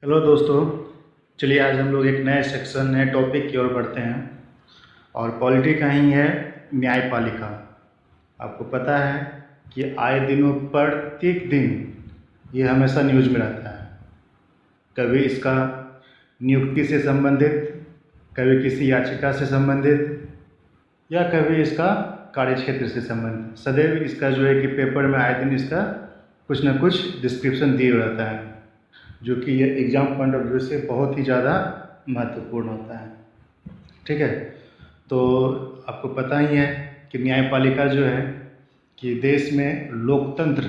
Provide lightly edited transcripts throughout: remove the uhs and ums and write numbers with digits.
Hello दोस्तों। चलिए आज हम लोग एक नए सेक्शन नए टॉपिक की ओर बढ़ते हैं और पॉलिटी का ही है न्यायपालिका। आपको पता है कि आए दिनों प्रत्येक दिन ये हमेशा न्यूज़ में रहता है। कभी इसका नियुक्ति से संबंधित, कभी किसी याचिका से संबंधित या कभी इसका कार्यक्षेत्र से संबंधित, सदैव इसका जो है कि पेपर में आए दिन इसका कुछ न कुछ डिस्क्रिप्शन दिए रहता है, जो कि ये एग्ज़ाम पॉइंट ऑफ व्यू से बहुत ही ज़्यादा महत्वपूर्ण होता है। ठीक है, तो आपको पता ही है कि न्यायपालिका जो है कि देश में लोकतंत्र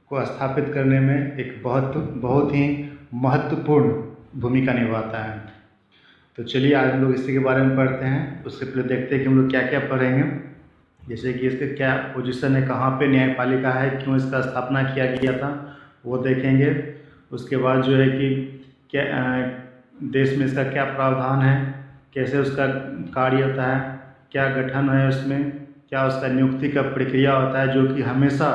को स्थापित करने में एक बहुत ही महत्वपूर्ण भूमिका निभाता है। तो चलिए आज हम लोग इसी के बारे में पढ़ते हैं। उससे पहले देखते हैं कि हम लोग क्या क्या पढ़ेंगे, जैसे कि इसके क्या पोजीशन है, कहाँ पे न्यायपालिका है, क्यों इसका स्थापना किया गया था, वो देखेंगे। उसके बाद जो है कि क्या देश में इसका क्या प्रावधान है, कैसे उसका कार्य होता है, क्या गठन है उसमें, क्या उसका नियुक्ति का प्रक्रिया होता है, जो कि हमेशा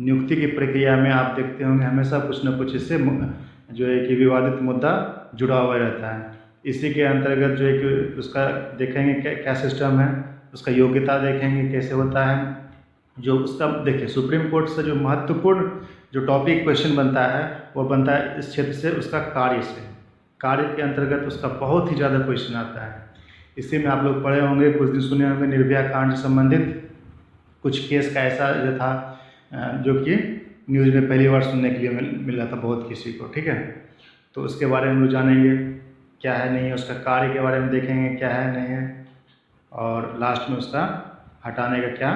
नियुक्ति की प्रक्रिया में आप देखते होंगे हमेशा कुछ न कुछ इससे जो है कि विवादित मुद्दा जुड़ा हुआ रहता है। इसी के अंतर्गत जो है कि उसका देखेंगे क्या सिस्टम है, उसका योग्यता देखेंगे कैसे होता है। जो उसका देखिए सुप्रीम कोर्ट से जो महत्वपूर्ण जो टॉपिक क्वेश्चन बनता है वो बनता है इस क्षेत्र से, उसका कार्य से। कार्य के अंतर्गत उसका बहुत ही ज़्यादा क्वेश्चन आता है। इसी में आप लोग पढ़े होंगे, कुछ दिन सुने होंगे निर्भया कांड से संबंधित कुछ केस का ऐसा जो था जो कि न्यूज़ में पहली बार सुनने के लिए मिला था बहुत किसी को। ठीक है, तो उसके बारे में हम लोग जानेंगे क्या है नहीं है, उसका कार्य के बारे में देखेंगे क्या है नहीं है, और लास्ट में उसका हटाने का क्या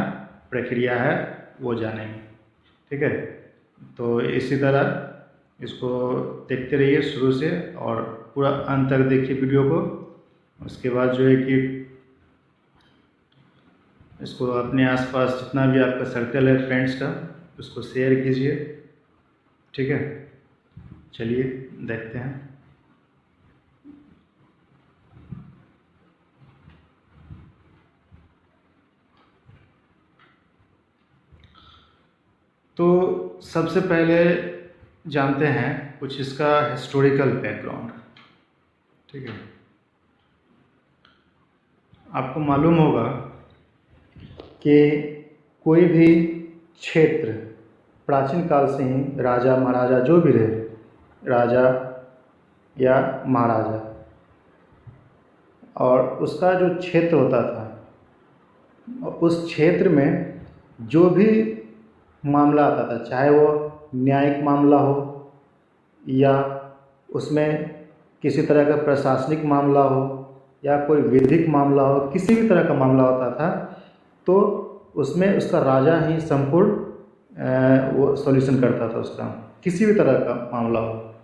प्रक्रिया है वो जानेंगे। ठीक है, तो इसी तरह इसको देखते रहिए शुरू से और पूरा अंत तक देखिए वीडियो को। उसके बाद जो है कि इसको अपने आसपास जितना भी आपका सर्कल है फ्रेंड्स का उसको शेयर कीजिए। ठीक है, चलिए देखते हैं। तो सबसे पहले जानते हैं कुछ इसका हिस्टोरिकल बैकग्राउंड। ठीक है, आपको मालूम होगा कि कोई भी क्षेत्र प्राचीन काल से ही राजा महाराजा जो भी रहे, राजा या महाराजा, और उसका जो क्षेत्र होता था उस क्षेत्र में जो भी मामला आता था, चाहे वो न्यायिक मामला हो या उसमें किसी तरह का प्रशासनिक मामला हो या कोई विधिक मामला हो, किसी भी तरह का मामला होता था तो उसमें उसका राजा ही संपूर्ण वो सॉल्यूशन करता था उसका, किसी भी तरह का मामला हो।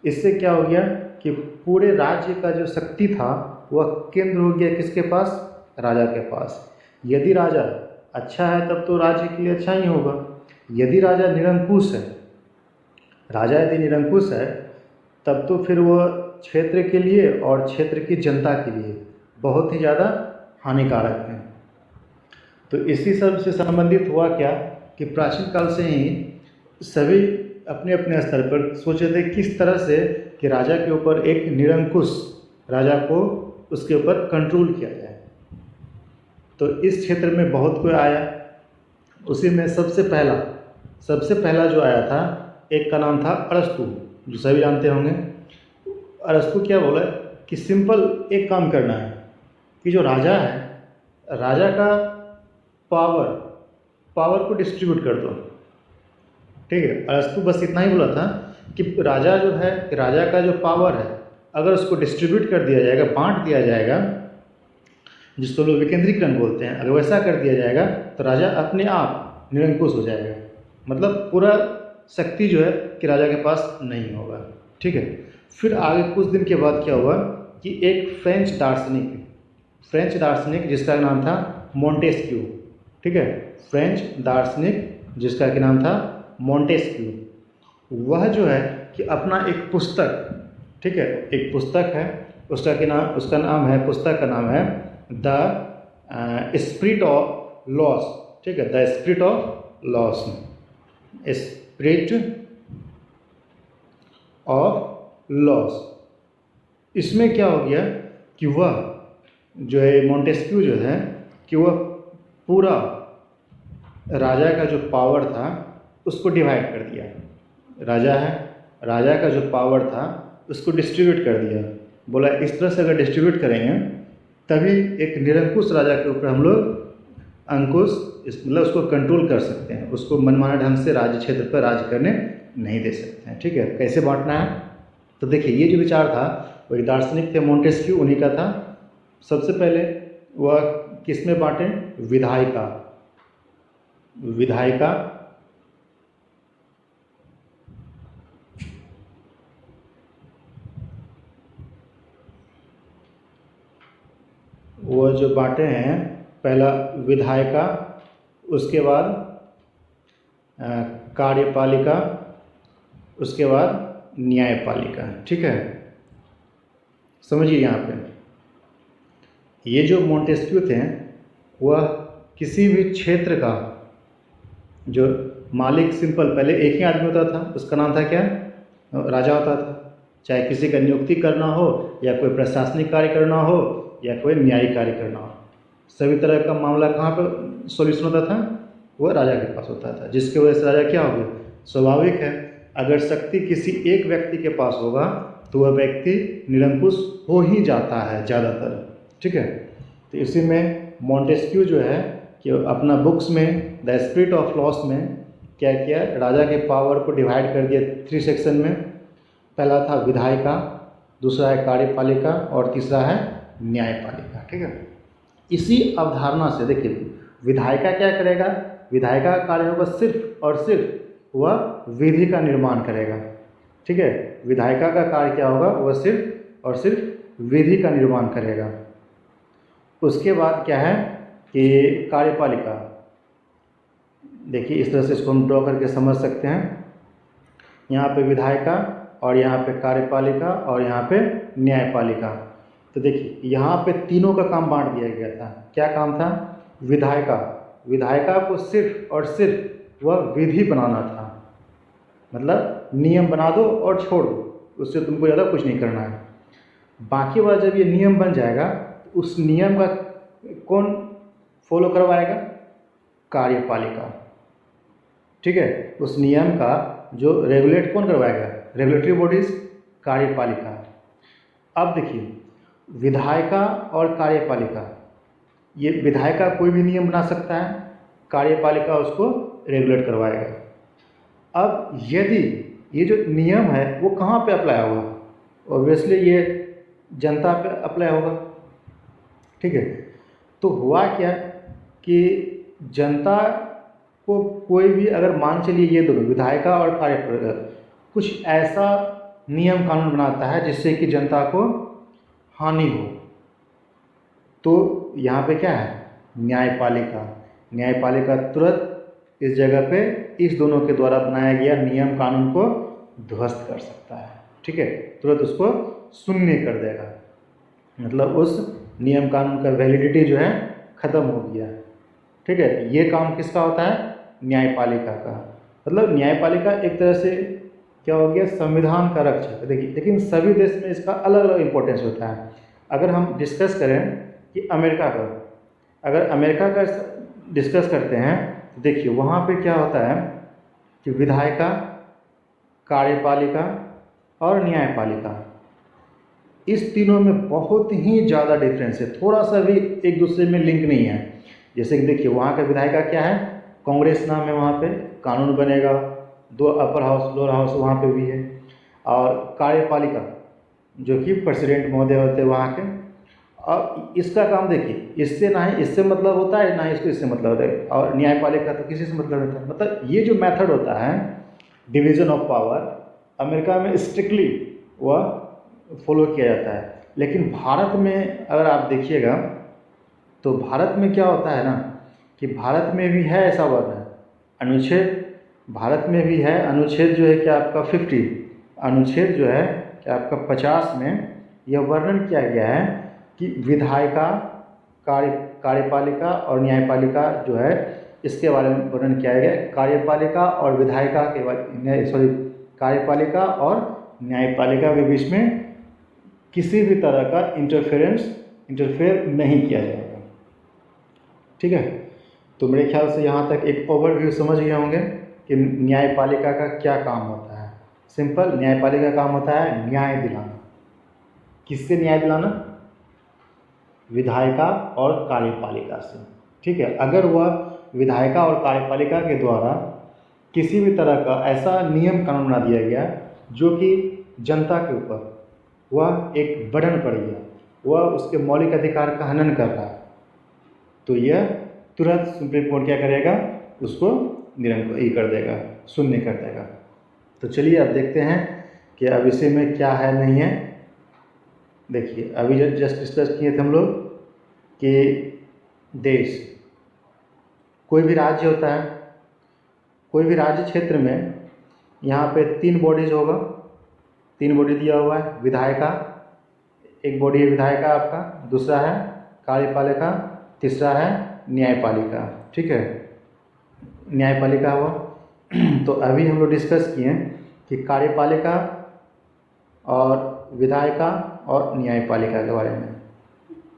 इससे क्या हो गया कि पूरे राज्य का जो शक्ति था वह केंद्र हो गया किसके पास, राजा के पास। यदि राजा अच्छा है तब तो राज्य के लिए अच्छा ही होगा। यदि राजा निरंकुश है, राजा यदि निरंकुश है तब तो फिर वह क्षेत्र के लिए और क्षेत्र की जनता के लिए बहुत ही ज़्यादा हानिकारक है। तो इसी सब से संबंधित हुआ क्या कि प्राचीन काल से ही सभी अपने अपने स्तर पर सोचे थे किस तरह से कि राजा के ऊपर एक निरंकुश राजा को उसके ऊपर कंट्रोल किया जाए। तो इस क्षेत्र में बहुत कोई आया। उसी में सबसे पहला जो आया था एक का नाम था अरस्तु, जो सभी जानते होंगे। अरस्तु क्या बोला कि सिंपल एक काम करना है कि जो राजा है, राजा का पावर को डिस्ट्रीब्यूट कर दो। ठीक है, अरस्तु बस इतना ही बोला था कि राजा जो है, राजा का जो पावर है अगर उसको डिस्ट्रीब्यूट कर दिया जाएगा, बांट दिया जाएगा, जिसको लोग विकेंद्रीकरण बोलते हैं, अगर वैसा कर दिया जाएगा तो राजा अपने आप निरंकुश हो जाएगा। मतलब पूरा शक्ति जो है कि राजा के पास नहीं होगा। ठीक है, फिर आगे कुछ दिन के बाद क्या हुआ कि एक फ्रेंच दार्शनिक जिसका नाम था मोंटेस्क्यू। ठीक है, फ्रेंच दार्शनिक जिसका कि नाम था मोंटेस्क्यू, वह जो है कि अपना एक पुस्तक, ठीक है, एक पुस्तक है उसका नाम है, पुस्तक का नाम है द स्पिरिट ऑफ लॉस। ठीक है, the spirit of loss, spirit of loss. इसमें क्या हो गया कि वह जो है मोंटेस्क्यू जो है कि वह पूरा राजा का जो पावर था उसको डिवाइड कर दिया। राजा है, राजा का जो पावर था उसको डिस्ट्रीब्यूट कर दिया। बोला इस तरह से अगर डिस्ट्रीब्यूट करेंगे तभी एक निरंकुश राजा के ऊपर हम लोग अंकुश मतलब उसको कंट्रोल कर सकते हैं, उसको मनमाना ढंग से राज्य क्षेत्र पर राज्य करने नहीं दे सकते हैं। ठीक है, कैसे बांटना है? तो देखिए ये जो विचार था वो एक दार्शनिक थे मोंटेस्क्यू, उन्हीं का था। सबसे पहले वह किस में बांटे? विधायिका। विधायिका वो जो बांटे हैं, पहला विधायिका, उसके बाद कार्यपालिका, उसके बाद न्यायपालिका। ठीक है, समझिए यहाँ पे ये जो मोंटेस्क्यू थे वह किसी भी क्षेत्र का जो मालिक सिंपल पहले एक ही आदमी होता था, उसका नाम था क्या? राजा होता था। चाहे किसी का नियुक्ति करना हो या कोई प्रशासनिक कार्य करना हो या कोई न्यायिक कार्य करना हो, सभी तरह का मामला कहाँ पर सॉल्यूशन होता था? वो राजा के पास होता था। जिसकी वजह से राजा क्या हो गया? स्वाभाविक है, अगर शक्ति किसी एक व्यक्ति के पास होगा तो वह व्यक्ति निरंकुश हो ही जाता है ज़्यादातर। ठीक है, तो इसी में मोंटेस्क्यू जो है कि अपना बुक्स में द स्पिरिट ऑफ लॉस में क्या किया? राजा के पावर को डिवाइड कर दिया 3 सेक्शन में। पहला था विधायिका, दूसरा है कार्यपालिका और तीसरा है न्यायपालिका। ठीक है, इसी अवधारणा से देखिए विधायिका क्या करेगा? विधायिका का कार्य होगा सिर्फ और सिर्फ वह विधि का निर्माण करेगा। ठीक है, विधायिका का कार्य क्या होगा? वह सिर्फ और सिर्फ विधि का निर्माण करेगा। उसके बाद क्या है कि कार्यपालिका, देखिए इस तरह से इसको हम ड्रॉ करके समझ सकते हैं। यहाँ पे विधायिका और यहाँ पे कार्यपालिका और यहाँ पे न्यायपालिका। तो देखिए यहाँ पे तीनों का काम बांट दिया गया था। क्या काम था? विधायिका, विधायिका को सिर्फ और सिर्फ वह विधि बनाना था, मतलब नियम बना दो और छोड़ दो, उससे तुमको ज़्यादा कुछ नहीं करना है। बाकी बात जब ये नियम बन जाएगा तो उस नियम का कौन फॉलो करवाएगा? कार्यपालिका। ठीक है, उस नियम का जो रेगुलेट कौन करवाएगा? रेगुलेटरी बॉडीज, कार्यपालिका। अब देखिए विधायिका और कार्यपालिका, ये विधायिका कोई भी नियम बना सकता है, कार्यपालिका उसको रेगुलेट करवाएगा। अब यदि ये जो नियम है वो कहाँ पे अप्लाई होगा? ऑब्वियसली ये जनता पे अप्लाई होगा। ठीक है, तो हुआ क्या कि जनता को कोई भी अगर मान चलिए ये दोनों विधायिका और कार्यपालिका कुछ ऐसा नियम कानून बनाता है जिससे कि जनता को हानि हो, तो यहाँ पे क्या है? न्यायपालिका। न्यायपालिका तुरंत इस जगह पे इस दोनों के द्वारा बनाया गया नियम कानून को ध्वस्त कर सकता है। ठीक है, तुरंत उसको शून्य कर देगा, मतलब उस नियम कानून का वैलिडिटी जो है ख़त्म हो गया। ठीक है, ये काम किसका होता है? न्यायपालिका का। मतलब न्यायपालिका एक तरह से क्या हो गया? संविधान का रक्षक। देखिए लेकिन सभी देश में इसका अलग अलग इम्पोर्टेंस होता है। अगर हम डिस्कस करें कि अमेरिका का, अगर अमेरिका का डिस्कस करते हैं तो देखिए वहाँ पे क्या होता है कि विधायिका, कार्यपालिका और न्यायपालिका, इस तीनों में बहुत ही ज़्यादा डिफरेंस है, थोड़ा सा भी एक दूसरे में लिंक नहीं है। जैसे कि देखिए वहाँ का विधायिका क्या है? कांग्रेस नाम है, वहाँ पे कानून बनेगा, 2 अपर हाउस लोअर हाउस वहाँ पे भी है। और कार्यपालिका जो कि प्रेसिडेंट महोदय होते हैं वहाँ के, और इसका काम देखिए इससे ना ही इससे मतलब होता है ना ही इसको इससे मतलब होता है, और न्यायपालिका तो किसी से मतलब होता है। मतलब ये जो मेथड होता है डिवीज़न ऑफ पावर, अमेरिका में स्ट्रिक्टली वह फॉलो किया जाता है। लेकिन भारत में अगर आप देखिएगा तो भारत में क्या होता है ना कि भारत में भी है ऐसा वर्णन, अनुच्छेद भारत में भी है, अनुच्छेद जो है कि आपका 50, अनुच्छेद जो है कि आपका 50 में यह वर्णन किया गया है कि विधायिका, कार्यपालिका और न्यायपालिका जो है इसके बारे में वर्णन किया गया है। कार्यपालिका और विधायिका के बारे, सॉरी, कार्यपालिका और न्यायपालिका के बीच में किसी भी तरह का इंटरफेयर नहीं किया जाएगा। ठीक है, तो मेरे ख्याल से यहाँ तक एक ओवरव्यू समझ गए होंगे कि न्यायपालिका का क्या काम होता है। सिंपल, न्यायपालिका का काम होता है न्याय दिलाना। किससे न्याय दिलाना? विधायिका और कार्यपालिका से। ठीक है, अगर वह विधायिका और कार्यपालिका के द्वारा किसी भी तरह का ऐसा नियम कानून बना दिया गया जो कि जनता के ऊपर वह एक बर्डन पड़ गया, वह उसके मौलिक अधिकार का हनन कर रहा है, तो यह तुरंत सुप्रीम कोर्ट क्या करेगा? उसको कर देगा, शून्य कर देगा। तो चलिए अब देखते हैं कि अब इसी में क्या है नहीं है। देखिए, अभी जस्ट डिस्कस किए थे हम लोग कि देश, कोई भी राज्य होता है, कोई भी राज्य क्षेत्र में यहाँ पे 3 बॉडीज होगा, 3 बॉडी दिया हुआ है। विधायिका, एक बॉडी है विधायिका आपका, दूसरा है कार्यपालिका, तीसरा है न्यायपालिका। ठीक है, न्यायपालिका हुआ। तो अभी हम लोग डिस्कस किए कि कार्यपालिका और विधायिका और न्यायपालिका के बारे में।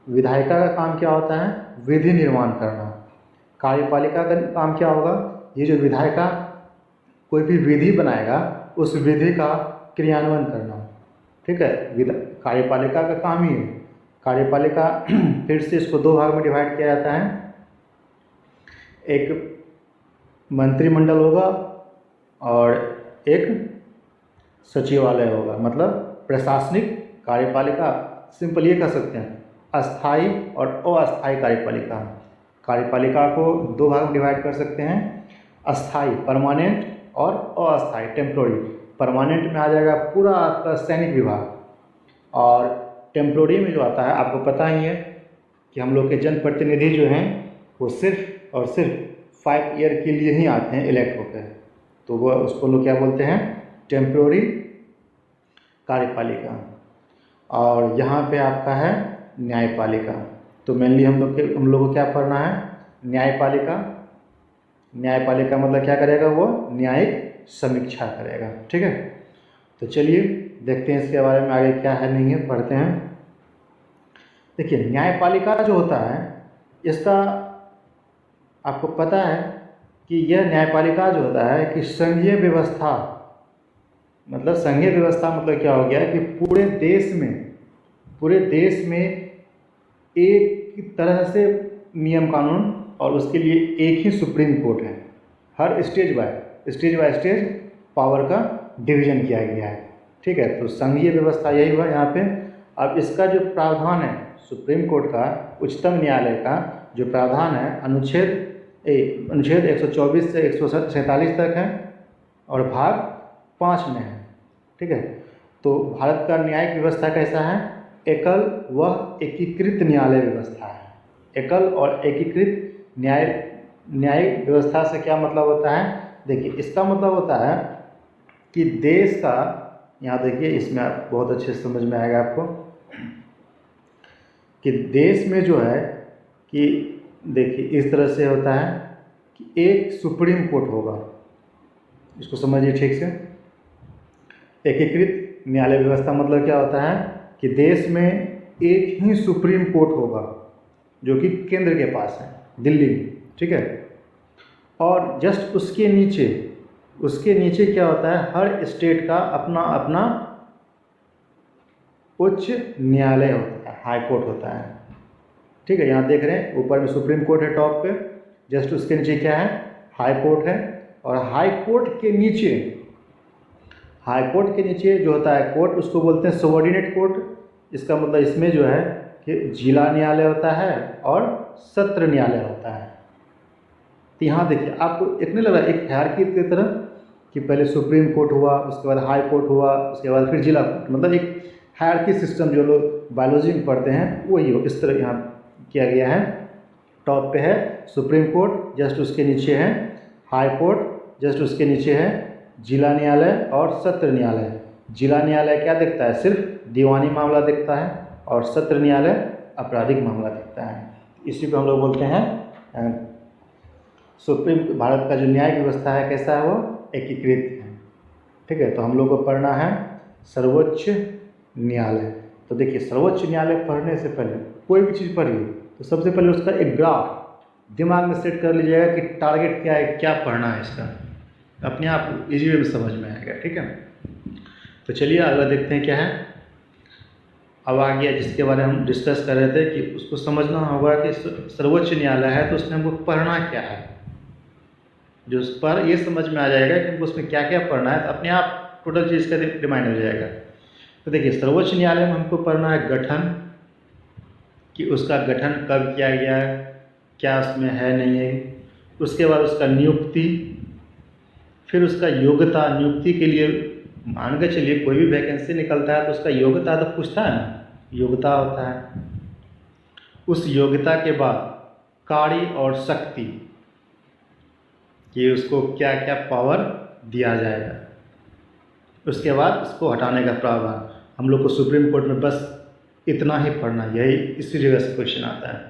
विधायिका का काम क्या होता है? विधि निर्माण करना। कार्यपालिका का काम क्या होगा? ये जो विधायिका कोई भी विधि बनाएगा उस विधि का क्रियान्वयन करना। ठीक है, कार्यपालिका का काम ही है। कार्यपालिका फिर से इसको 2 भाग में डिवाइड किया जाता है। एक मंत्रिमंडल होगा और एक सचिवालय होगा, मतलब प्रशासनिक कार्यपालिका। सिंपल ये कह सकते हैं अस्थाई और अस्थाई कार्यपालिका। कार्यपालिका को 2 भाग में डिवाइड कर सकते हैं, अस्थाई परमानेंट और अस्थाई टेम्प्रोरी। परमानेंट में आ जाएगा पूरा आपका सैनिक विभाग, और टेम्प्रोरी में जो आता है आपको पता ही है कि हम लोग के जनप्रतिनिधि जो हैं वो सिर्फ और सिर्फ 5 ईयर के लिए ही आते हैं इलेक्ट होकर, तो वह उसको लोग क्या बोलते हैं? टेम्प्रोरी कार्यपालिका। और यहाँ पे आपका है न्यायपालिका। तो मेनली हम लोग को क्या पढ़ना है? न्यायपालिका। न्यायपालिका मतलब क्या करेगा? वो न्यायिक समीक्षा करेगा। ठीक है, तो चलिए देखते हैं इसके बारे में आगे क्या है नहीं है, पढ़ते हैं। देखिए, न्यायपालिका जो होता है इसका आपको पता है कि यह न्यायपालिका जो होता है कि संघीय व्यवस्था, मतलब संघीय व्यवस्था मतलब क्या हो गया कि पूरे देश में एक तरह से नियम कानून और उसके लिए एक ही सुप्रीम कोर्ट है। हर स्टेज बाय स्टेज पावर का डिवीजन किया गया है। ठीक है, तो संघीय व्यवस्था यही हुआ यहाँ पे। अब इसका जो प्रावधान है सुप्रीम कोर्ट का, उच्चतम न्यायालय का जो प्रावधान है अनुच्छेद 124 से 147 तक है और भाग 5 में है। ठीक है, तो भारत का न्यायिक व्यवस्था कैसा है? एकल व एकीकृत न्यायालय व्यवस्था है। एकल और एकीकृत न्यायिक व्यवस्था से क्या मतलब होता है? देखिए, इसका मतलब होता है कि देश का, यहाँ देखिए इसमें बहुत अच्छे से समझ में आएगा आपको कि देश में जो है कि देखिए इस तरह से होता है कि एक सुप्रीम कोर्ट होगा। इसको समझिए ठीक से। एकीकृत न्यायालय व्यवस्था मतलब क्या होता है कि देश में एक ही सुप्रीम कोर्ट होगा जो कि केंद्र के पास है, दिल्ली में। ठीक है, और जस्ट उसके नीचे क्या होता है? हर स्टेट का अपना अपना उच्च न्यायालय होता है, हाई कोर्ट होता है। ठीक है, यहाँ देख रहे हैं ऊपर में सुप्रीम कोर्ट है टॉप पे, जस्ट उसके नीचे क्या है? हाई कोर्ट है। और हाई कोर्ट के नीचे जो होता है कोर्ट, उसको बोलते हैं सबऑर्डिनेट कोर्ट। इसका मतलब इसमें जो है कि जिला न्यायालय होता है और सत्र न्यायालय होता है। तो यहाँ देखिए आपको एक नहीं लग रहा एक हायरार्की की तरह कि पहले सुप्रीम कोर्ट हुआ, उसके बाद हाई कोर्ट हुआ, उसके बाद फिर जिला कोर्ट, मतलब एक हायरार्की सिस्टम जो लोग बायोलॉजी में पढ़ते हैं वही हो, इस तरह यहाँ किया गया है। टॉप पे है सुप्रीम कोर्ट, जस्ट उसके नीचे है हाई कोर्ट, जस्ट उसके नीचे है जिला न्यायालय और सत्र न्यायालय। जिला न्यायालय क्या देखता है? सिर्फ दीवानी मामला देखता है, और सत्र न्यायालय आपराधिक मामला देखता है। इसी को हम लोग बोलते हैं सुप्रीम। भारत का जो न्यायिक व्यवस्था है कैसा है? वो एकीकृत है। ठीक है, तो हम लोग को पढ़ना है सर्वोच्च न्यायालय। तो देखिए, सर्वोच्च न्यायालय पढ़ने से पहले कोई भी चीज़ पढ़िए तो सबसे पहले उसका एक ग्राफ दिमाग में सेट कर लीजिएगा कि टारगेट क्या है, क्या पढ़ना है इसका, अपने आप इजी वे में समझ में आएगा। ठीक है, तो चलिए अगला देखते हैं क्या है। अब आ गया जिसके बारे में हम डिस्कस कर रहे थे कि उसको समझना होगा कि सर्वोच्च न्यायालय है तो उसमें हमको पढ़ना क्या है। जो उस पर ये समझ में आ जाएगा कि हमको उसमें क्या क्या पढ़ना है, तो अपने आप टोटल चीज़ का रिमाइंड हो जाएगा। तो देखिए, सर्वोच्च न्यायालय में हमको पढ़ना है गठन, कि उसका गठन कब किया गया है, क्या उसमें है नहीं है। उसके बाद उसका नियुक्ति, फिर उसका योग्यता। नियुक्ति के लिए मान के चलिए कोई भी वैकेंसी निकलता है तो उसका योग्यता तो पूछता है ना, योग्यता होता है। उस योग्यता के बाद कार्य और शक्ति, कि उसको क्या क्या पावर दिया जाएगा। उसके बाद उसको हटाने का प्रावधान। हम लोग को सुप्रीम कोर्ट में बस इतना ही पढ़ना, यही इसी जगह से क्वेश्चन आता है।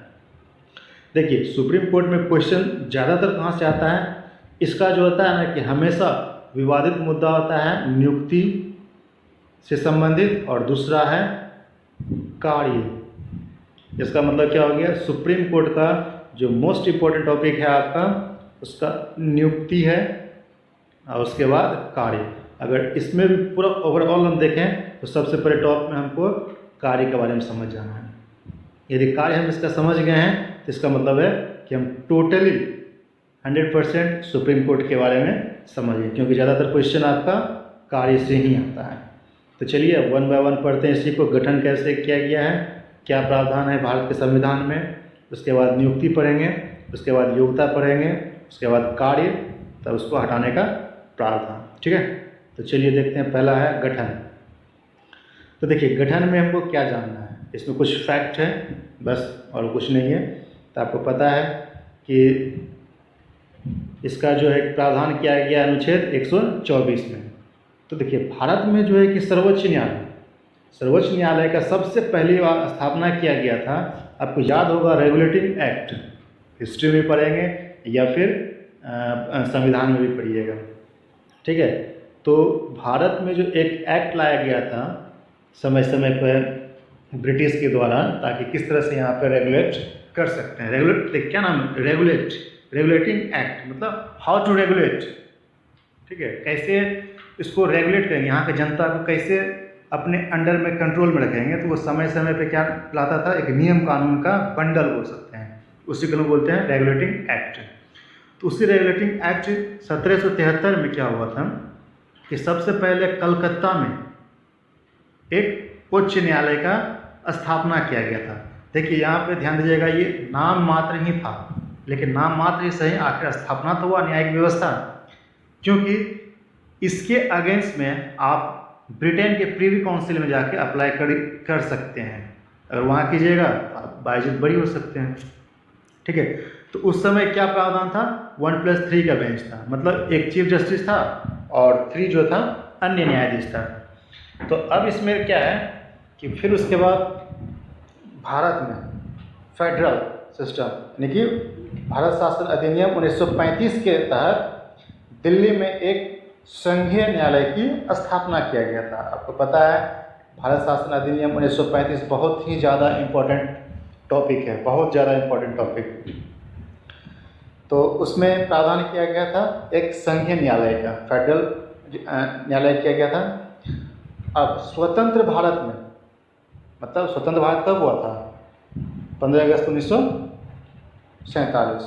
देखिए, सुप्रीम कोर्ट में क्वेश्चन ज़्यादातर कहाँ से आता है, इसका जो होता है ना कि हमेशा विवादित मुद्दा होता है नियुक्ति से संबंधित, और दूसरा है कार्य। इसका मतलब क्या हो गया, सुप्रीम कोर्ट का जो मोस्ट इम्पोर्टेंट टॉपिक है आपका, उसका नियुक्ति है और उसके बाद कार्य। अगर इसमें भी पूरा ओवरऑल हम देखें तो सबसे पहले टॉप में हमको कार्य के बारे में समझ जाना है। यदि कार्य हम इसका समझ गए हैं तो इसका मतलब है कि हम टोटली 100% सुप्रीम कोर्ट के बारे में समझिए, क्योंकि ज़्यादातर क्वेश्चन आपका कार्य से ही आता है। तो चलिए वन बाय वन पढ़ते हैं इसी को। गठन कैसे किया गया है, क्या प्रावधान है भारत के संविधान में, उसके बाद नियुक्ति पढ़ेंगे, उसके बाद योग्यता पढ़ेंगे, उसके बाद कार्य, तब उसको हटाने का प्रावधान। ठीक है, तो चलिए देखते हैं। पहला है गठन। तो देखिए, गठन में हमको क्या जानना है, इसमें कुछ फैक्ट है बस और कुछ नहीं है। तो आपको पता है कि इसका जो है प्रावधान किया गया अनुच्छेद 124 में। तो देखिए, भारत में जो है कि सर्वोच्च न्यायालय का सबसे पहली बार स्थापना किया गया था। आपको याद होगा रेगुलेटिंग एक्ट, हिस्ट्री में पढ़ेंगे या फिर संविधान में भी पढ़िएगा। ठीक है, तो भारत में जो एक एक्ट लाया गया था समय समय पर ब्रिटिश के द्वारा, ताकि किस तरह से यहाँ पर रेगुलेट कर सकते हैं। रेगुलेट क्या नाम है, रेगुलेटिंग एक्ट, मतलब हाउ टू रेगुलेट। ठीक है, कैसे इसको रेगुलेट करेंगे, यहाँ की जनता को कैसे अपने अंडर में कंट्रोल में रखेंगे। तो वो समय समय पे क्या लाता था, एक नियम कानून का बंडल बोल सकते हैं, उसी को लोग बोलते हैं रेगुलेटिंग एक्ट। तो उसी रेगुलेटिंग एक्ट 1773 में क्या हुआ था कि सबसे पहले कलकत्ता में एक उच्च न्यायालय का स्थापना किया गया था। देखिए, यहाँ पे ध्यान दीजिएगा, ये नाम मात्र ही था, लेकिन नाम मात्र ही सही, आखिर स्थापना तो हुआ न्यायिक व्यवस्था। क्योंकि इसके अगेंस्ट में आप ब्रिटेन के प्रीवी काउंसिल में जाके अप्लाई कर सकते हैं। अगर वहाँ कीजिएगा तो आप बाइज्जत बरी हो सकते हैं। ठीक है, तो उस समय क्या प्रावधान था, 1+3 का बेंच था, मतलब एक चीफ जस्टिस था और 3 जो था अन्य न्यायाधीश था। तो अब इसमें क्या है कि फिर उसके बाद भारत में फेडरल सिस्टम, यानी कि भारत शासन अधिनियम 1935 के तहत दिल्ली में एक संघीय न्यायालय की स्थापना किया गया था। आपको पता है भारत शासन अधिनियम 1935 बहुत ही ज़्यादा इम्पोर्टेंट टॉपिक है, बहुत ज़्यादा इम्पोर्टेंट टॉपिक। तो उसमें प्रावधान किया गया था एक संघीय न्यायालय का, फेडरल न्यायालय किया गया था। अब स्वतंत्र भारत में, मतलब स्वतंत्र भारत कब हुआ था, 15 अगस्त 1947।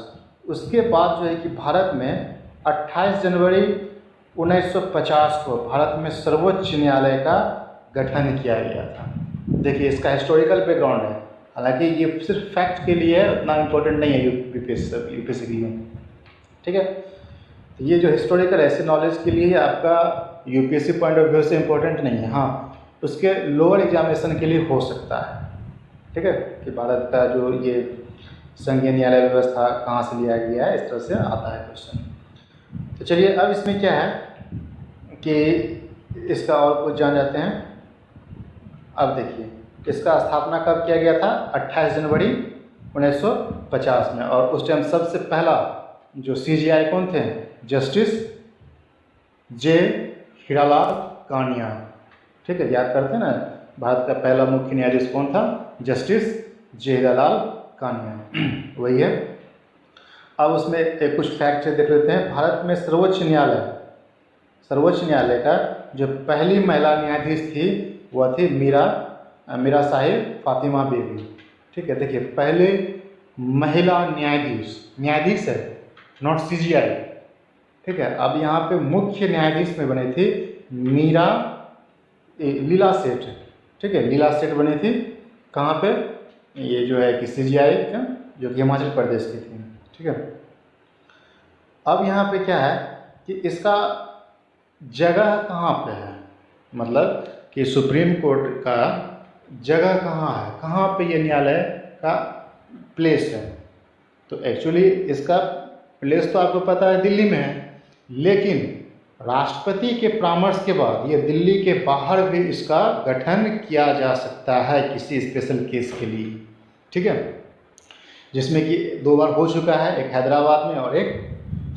उसके बाद जो है कि भारत में 28 जनवरी 1950 को भारत में सर्वोच्च न्यायालय का गठन किया गया था। देखिए, इसका हिस्टोरिकल बैकग्राउंड है, हालांकि ये सिर्फ फैक्ट के लिए है, उतना इम्पोर्टेंट नहीं है यूपीएससी के लिए। ठीक है, तो ये जो हिस्टोरिकल ऐसे नॉलेज के लिए आपका यूपीएससी पॉइंट ऑफ व्यू से इम्पोर्टेंट नहीं है। हाँ, उसके लोअर एग्जामिनेशन के लिए हो सकता है। ठीक है, कि भारत का जो ये संघीय न्यायालय व्यवस्था कहाँ से लिया गया है, इस तरह से आता है क्वेश्चन। तो चलिए अब इसमें क्या है कि इसका और कुछ जान जाते हैं। अब देखिए, इसका स्थापना कब किया गया था, 28 जनवरी 1950 में। और उस टाइम सबसे पहला जो सीजीआई कौन थे, जस्टिस जे हीरालाल कानिया। ठीक है, याद करते हैं ना, भारत का पहला मुख्य न्यायाधीश कौन था? जस्टिस जेठालाल कानिया, वही है। अब उसमें एक कुछ फैक्ट देख लेते हैं। भारत में सर्वोच्च न्यायालय का जो पहली महिला न्यायाधीश थी वह थी मीरा साहिब फातिमा बीबी। ठीक है, देखिए पहले महिला न्यायाधीश है, नॉट सीजीआई। ठीक है, अब यहाँ पे मुख्य न्यायाधीश में बनी थी लीला सेठ। ठीक है, लीला सेठ बनी थी कहाँ पे? ये जो है कि सीजीआई का, जो कि हिमाचल प्रदेश की थी। ठीक है, अब यहाँ पे क्या है कि इसका जगह कहाँ पे है, मतलब कि सुप्रीम कोर्ट का जगह कहाँ है, कहाँ पे ये न्यायालय का प्लेस है? तो एक्चुअली इसका प्लेस तो आपको पता है दिल्ली में है, लेकिन राष्ट्रपति के परामर्श के बाद ये दिल्ली के बाहर भी इसका गठन किया जा सकता है किसी स्पेशल केस के लिए। ठीक है, जिसमें कि 2 बार हो चुका है, एक हैदराबाद में और एक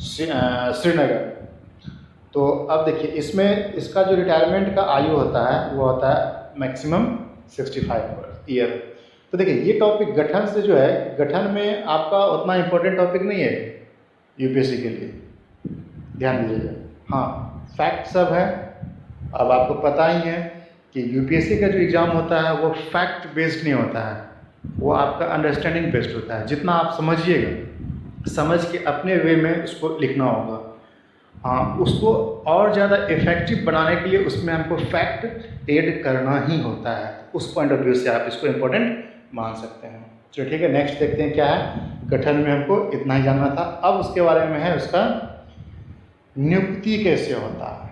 श्रीनगर। तो अब देखिए इसमें इसका जो रिटायरमेंट का आयु होता है वो होता है मैक्सिमम 65 ईयर। तो देखिए ये टॉपिक गठन से जो है, गठन में आपका उतना इम्पोर्टेंट टॉपिक नहीं है यूपीएससी के लिए, ध्यान दीजिएगा। हाँ, फैक्ट सब है। अब आपको पता ही है कि यूपीएससी का जो एग्ज़ाम होता है वो फैक्ट बेस्ड नहीं होता है, वो आपका अंडरस्टैंडिंग बेस्ड होता है। जितना आप समझिएगा, समझ के अपने वे में उसको लिखना होगा। हाँ, उसको और ज़्यादा इफेक्टिव बनाने के लिए उसमें हमको फैक्ट ऐड करना ही होता है। उस पॉइंट ऑफ व्यू से आप इसको इम्पोर्टेंट मान सकते हैं। चलो ठीक है, नेक्स्ट देखते हैं क्या है। गठन में हमको इतना ही जानना था। अब उसके बारे में है उसका नियुक्ति कैसे होता है।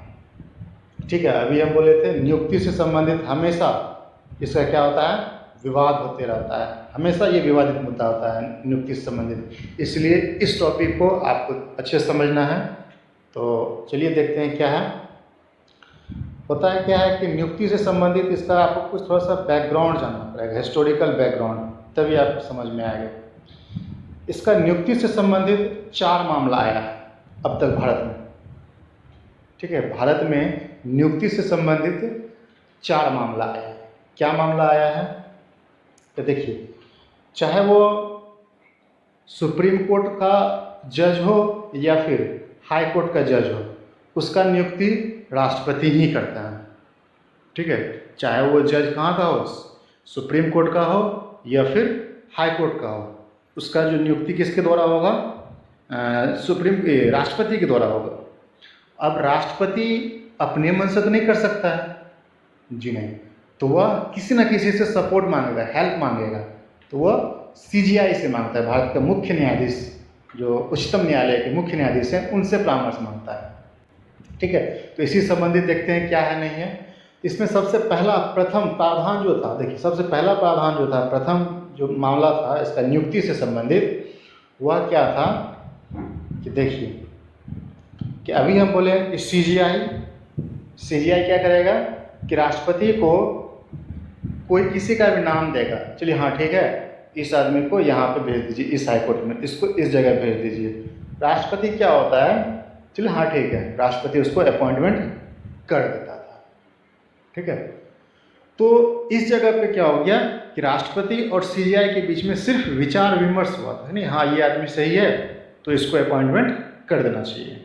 ठीक है, अभी हम बोले थे नियुक्ति से संबंधित हमेशा इसका क्या होता है, विवाद होते रहता है, हमेशा ये विवादित मुद्दा होता है नियुक्ति से संबंधित। इसलिए इस टॉपिक को आपको अच्छे से समझना है। तो चलिए देखते हैं क्या है। होता है क्या है कि नियुक्ति से संबंधित इसका आपको कुछ थोड़ा सा बैकग्राउंड जानना पड़ेगा, हिस्टोरिकल बैकग्राउंड, तभी आपको समझ में आएगा। इसका नियुक्ति से संबंधित 4 मामला आया है अब तक भारत में। ठीक है, भारत में नियुक्ति से संबंधित 4 मामला आया है। क्या मामला आया है? तो देखिए, चाहे वो सुप्रीम कोर्ट का जज हो या फिर हाई कोर्ट का जज हो, उसका नियुक्ति राष्ट्रपति ही करता है। ठीक है, चाहे वो जज कहाँ का हो, सुप्रीम कोर्ट का हो या फिर हाई कोर्ट का हो, उसका जो नियुक्ति किसके द्वारा होगा? राष्ट्रपति के द्वारा होगा। अब राष्ट्रपति अपने मन से तो नहीं कर सकता है जी, नहीं, तो वह किसी न किसी से सपोर्ट मांगेगा, हेल्प मांगेगा। तो वह सीजीआई से मांगता है, भारत का मुख्य न्यायाधीश, जो उच्चतम न्यायालय के मुख्य न्यायाधीश हैं, उनसे परामर्श मांगता है। ठीक है, तो इसी संबंधित देखते हैं क्या है नहीं है। इसमें सबसे पहला प्रथम प्रावधान जो था, देखिए सबसे पहला प्रावधान जो था, प्रथम जो मामला था इसका नियुक्ति से संबंधित, वह क्या था कि देखिए कि अभी हम बोले कि सीजीआई क्या करेगा कि राष्ट्रपति को कोई किसी का भी नाम देगा। चलिए हाँ ठीक है, इस आदमी को यहाँ पे भेज दीजिए, इस हाई कोर्ट में, इसको इस जगह भेज दीजिए। राष्ट्रपति क्या होता है, चलिए हाँ ठीक है, राष्ट्रपति उसको अपॉइंटमेंट कर देता था। ठीक है, तो इस जगह पे क्या हो गया कि राष्ट्रपति और सीजीआई के बीच में सिर्फ विचार विमर्श हुआ था, नहीं हाँ ये आदमी सही है तो इसको अपॉइंटमेंट कर देना चाहिए,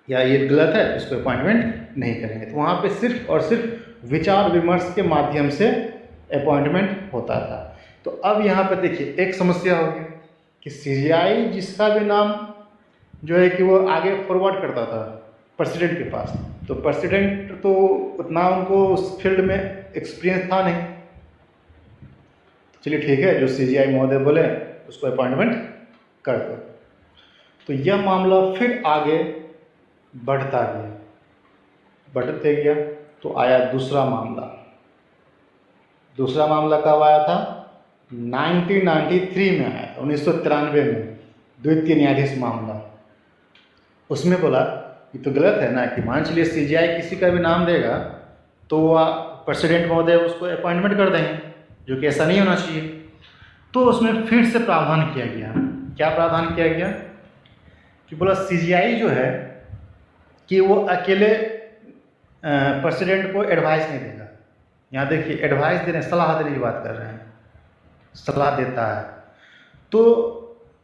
या ये गलत है इसको अपॉइंटमेंट नहीं करेंगे। तो वहाँ पे सिर्फ और सिर्फ विचार विमर्श के माध्यम से अपॉइंटमेंट होता था। तो अब यहाँ पर देखिए एक समस्या हो गई कि सीजीआई जिसका भी नाम जो है कि वो आगे फॉरवर्ड करता था प्रेसिडेंट के पास, तो प्रेसिडेंट तो उतना उनको उस फील्ड में एक्सपीरियंस था नहीं। चलिए ठीक है, जो सीजीआई महोदय बोले उसको अपॉइंटमेंट कर दो। तो यह मामला फिर आगे बढ़ते गया। तो आया दूसरा मामला कब आया था? 1993 में आया था, 1993 में, द्वितीय न्यायाधीश मामला। उसमें बोला ये तो गलत है ना कि मान चलिए सीजीआई किसी का भी नाम देगा तो वह प्रेसिडेंट महोदय उसको अपॉइंटमेंट कर देंगे, जो कि ऐसा नहीं होना चाहिए। तो उसमें फिर से प्रावधान किया गया। क्या प्रावधान किया गया कि बोला सीजीआई जो है कि वो अकेले प्रेसिडेंट को एडवाइस नहीं देगा, यहाँ देखिए एडवाइस दे रहे हैं, सलाह देने की बात कर रहे हैं, सलाह देता है। तो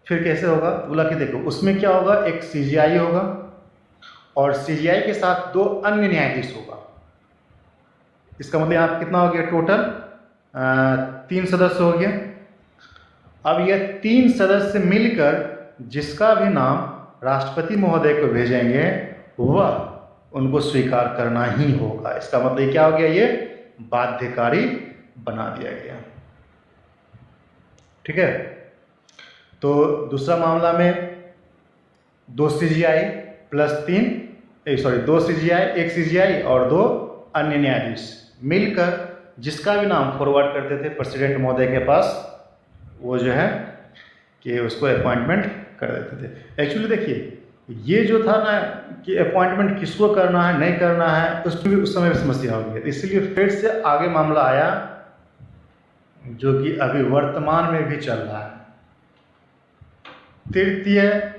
फिर कैसे होगा? बोला कि देखो उसमें क्या होगा, एक सीजीआई होगा और सीजीआई के साथ 2 अन्य न्यायाधीश होगा। इसका मतलब यहाँ कितना हो गया टोटल? 3 सदस्य हो गया। अब यह 3 सदस्य मिलकर जिसका भी नाम राष्ट्रपति महोदय को भेजेंगे वह उनको स्वीकार करना ही होगा। इसका मतलब क्या हो गया, ये बाध्यकारी बना दिया गया। ठीक है। तो दूसरा मामला में 2 सीजीआई प्लस 2 सीजीआई, 1 सीजीआई और 2 अन्य न्यायाधीश मिलकर जिसका भी नाम फॉरवर्ड करते थे प्रेसिडेंट महोदय के पास, वो जो है कि उसको अपॉइंटमेंट कर देते थे। एक्चुअली देखिए ये जो था ना कि अपॉइंटमेंट किसको करना है नहीं करना है, उसमें भी उस समय समस्या हो गई, इसलिए फिर से आगे मामला आया जो कि अभी वर्तमान में भी चल रहा है। तृतीय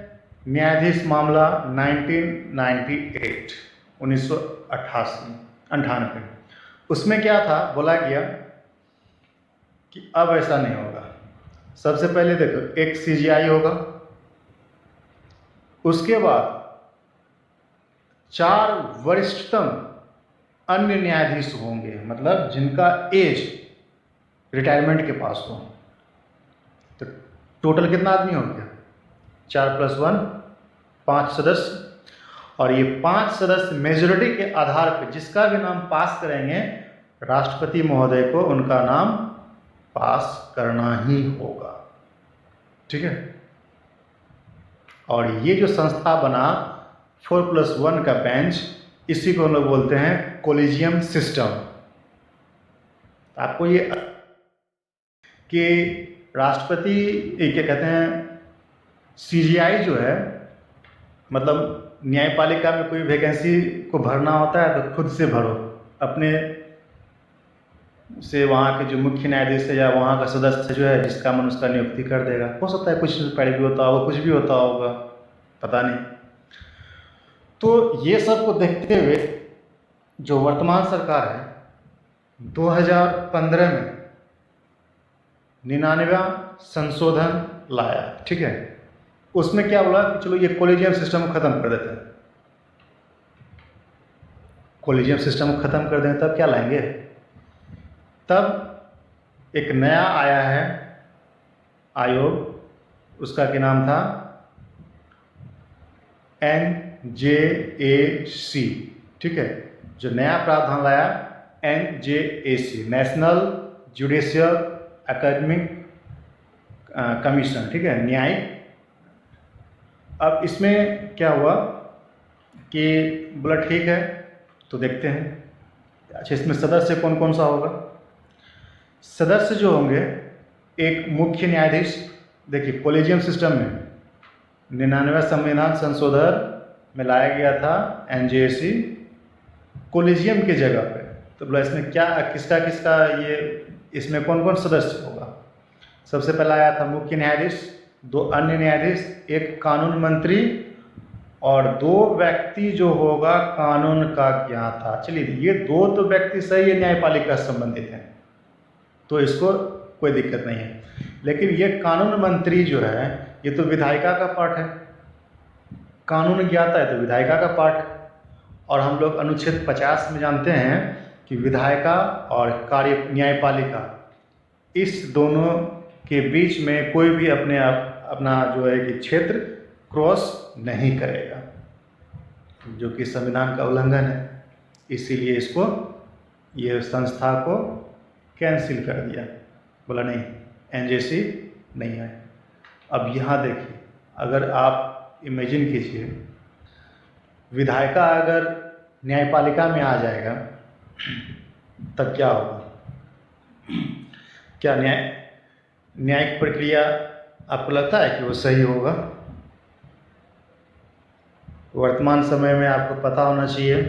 न्यायाधीश मामला 1998 उसमें क्या था, बोला गया कि अब ऐसा नहीं होगा। सबसे पहले देखो एक सीजीआई होगा, उसके बाद 4 वरिष्ठतम अन्य न्यायाधीश होंगे, मतलब जिनका एज रिटायरमेंट के पास हो। तो टोटल कितना आदमी हो गया? 4 + 1 5 सदस्य, और ये 5 सदस्य मेजॉरिटी के आधार पर जिसका भी नाम पास करेंगे राष्ट्रपति महोदय को उनका नाम पास करना ही होगा। ठीक है। और ये जो संस्था बना 4+1 का बेंच, इसी को हम लोग बोलते हैं कोलिजियम सिस्टम। आपको ये कि राष्ट्रपति क्या कहते हैं, सीजीआई जो है, मतलब न्यायपालिका में कोई वैकेंसी को भरना होता है तो खुद से भरो, अपने से वहाँ के जो मुख्य न्यायाधीश है या वहाँ का सदस्य जो है जिसका मन उसका नियुक्ति कर देगा। हो सकता है कुछ पहले भी होता होगा, कुछ भी होता होगा, पता नहीं। तो ये सब को देखते हुए जो वर्तमान सरकार है 2015 में 99वां संशोधन लाया। ठीक है। उसमें क्या बोला कि चलो ये कोलिजियम सिस्टम को ख़त्म कर देते हैं। कोलिजियम सिस्टम को ख़त्म कर दें तब क्या लाएंगे? तब एक नया आया है आयोग, उसका क्या नाम था? NJAC। ठीक है। जो नया प्रावधान लाया NJAC, national judicial academic commission. ठीक है, न्यायिक। अब इसमें क्या हुआ कि बोला ठीक है तो देखते हैं। अच्छा, इसमें सदस्य कौन कौन सा होगा? सदस्य जो होंगे, एक मुख्य न्यायाधीश। देखिए कोलिजियम सिस्टम में 99वां संविधान संशोधन में लाया गया था NJAC कोलिजियम की जगह पे। तो बोला इसमें क्या किसका किसका ये इसमें कौन कौन सदस्य होगा? सबसे पहला आया था मुख्य न्यायाधीश, 2 अन्य न्यायाधीश, एक कानून मंत्री और 2 व्यक्ति जो होगा कानून का ज्ञाता। चलिए ये 2 तो व्यक्ति सही है, न्यायपालिका से संबंधित हैं तो इसको कोई दिक्कत नहीं है। लेकिन ये कानून मंत्री जो है ये तो विधायिका का पार्ट है, कानून ज्ञाता है तो विधायिका का पार्ट है। और हम लोग अनुच्छेद 50 में जानते हैं कि विधायिका और कार्य न्यायपालिका इस दोनों के बीच में कोई भी अपना जो है कि क्षेत्र क्रॉस नहीं करेगा, जो कि संविधान का उल्लंघन है। इसीलिए इसको ये संस्था को कैंसिल कर दिया, बोला नहीं NJAC नहीं है। अब यहाँ देखिए, अगर आप इमेजिन कीजिए विधायिका अगर न्यायपालिका में आ जाएगा तब क्या होगा? क्या न्यायिक प्रक्रिया आपको लगता है कि वो सही होगा? वर्तमान समय में आपको पता होना चाहिए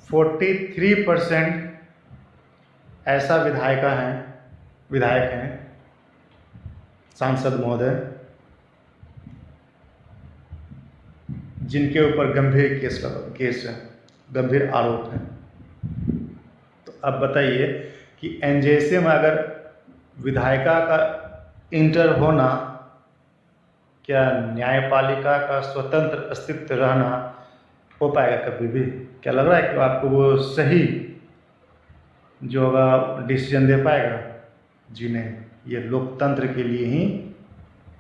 43% ऐसा विधायक हैं सांसद महोदय जिनके ऊपर गंभीर केस है, गंभीर आरोप है। अब बताइए कि एनजेसी में अगर विधायिका का इंटर होना, क्या न्यायपालिका का स्वतंत्र अस्तित्व रहना हो पाएगा कभी भी? क्या लग रहा है कि आपको वो सही जो होगा डिसीजन दे पाएगा? जी नहीं, ये लोकतंत्र के लिए ही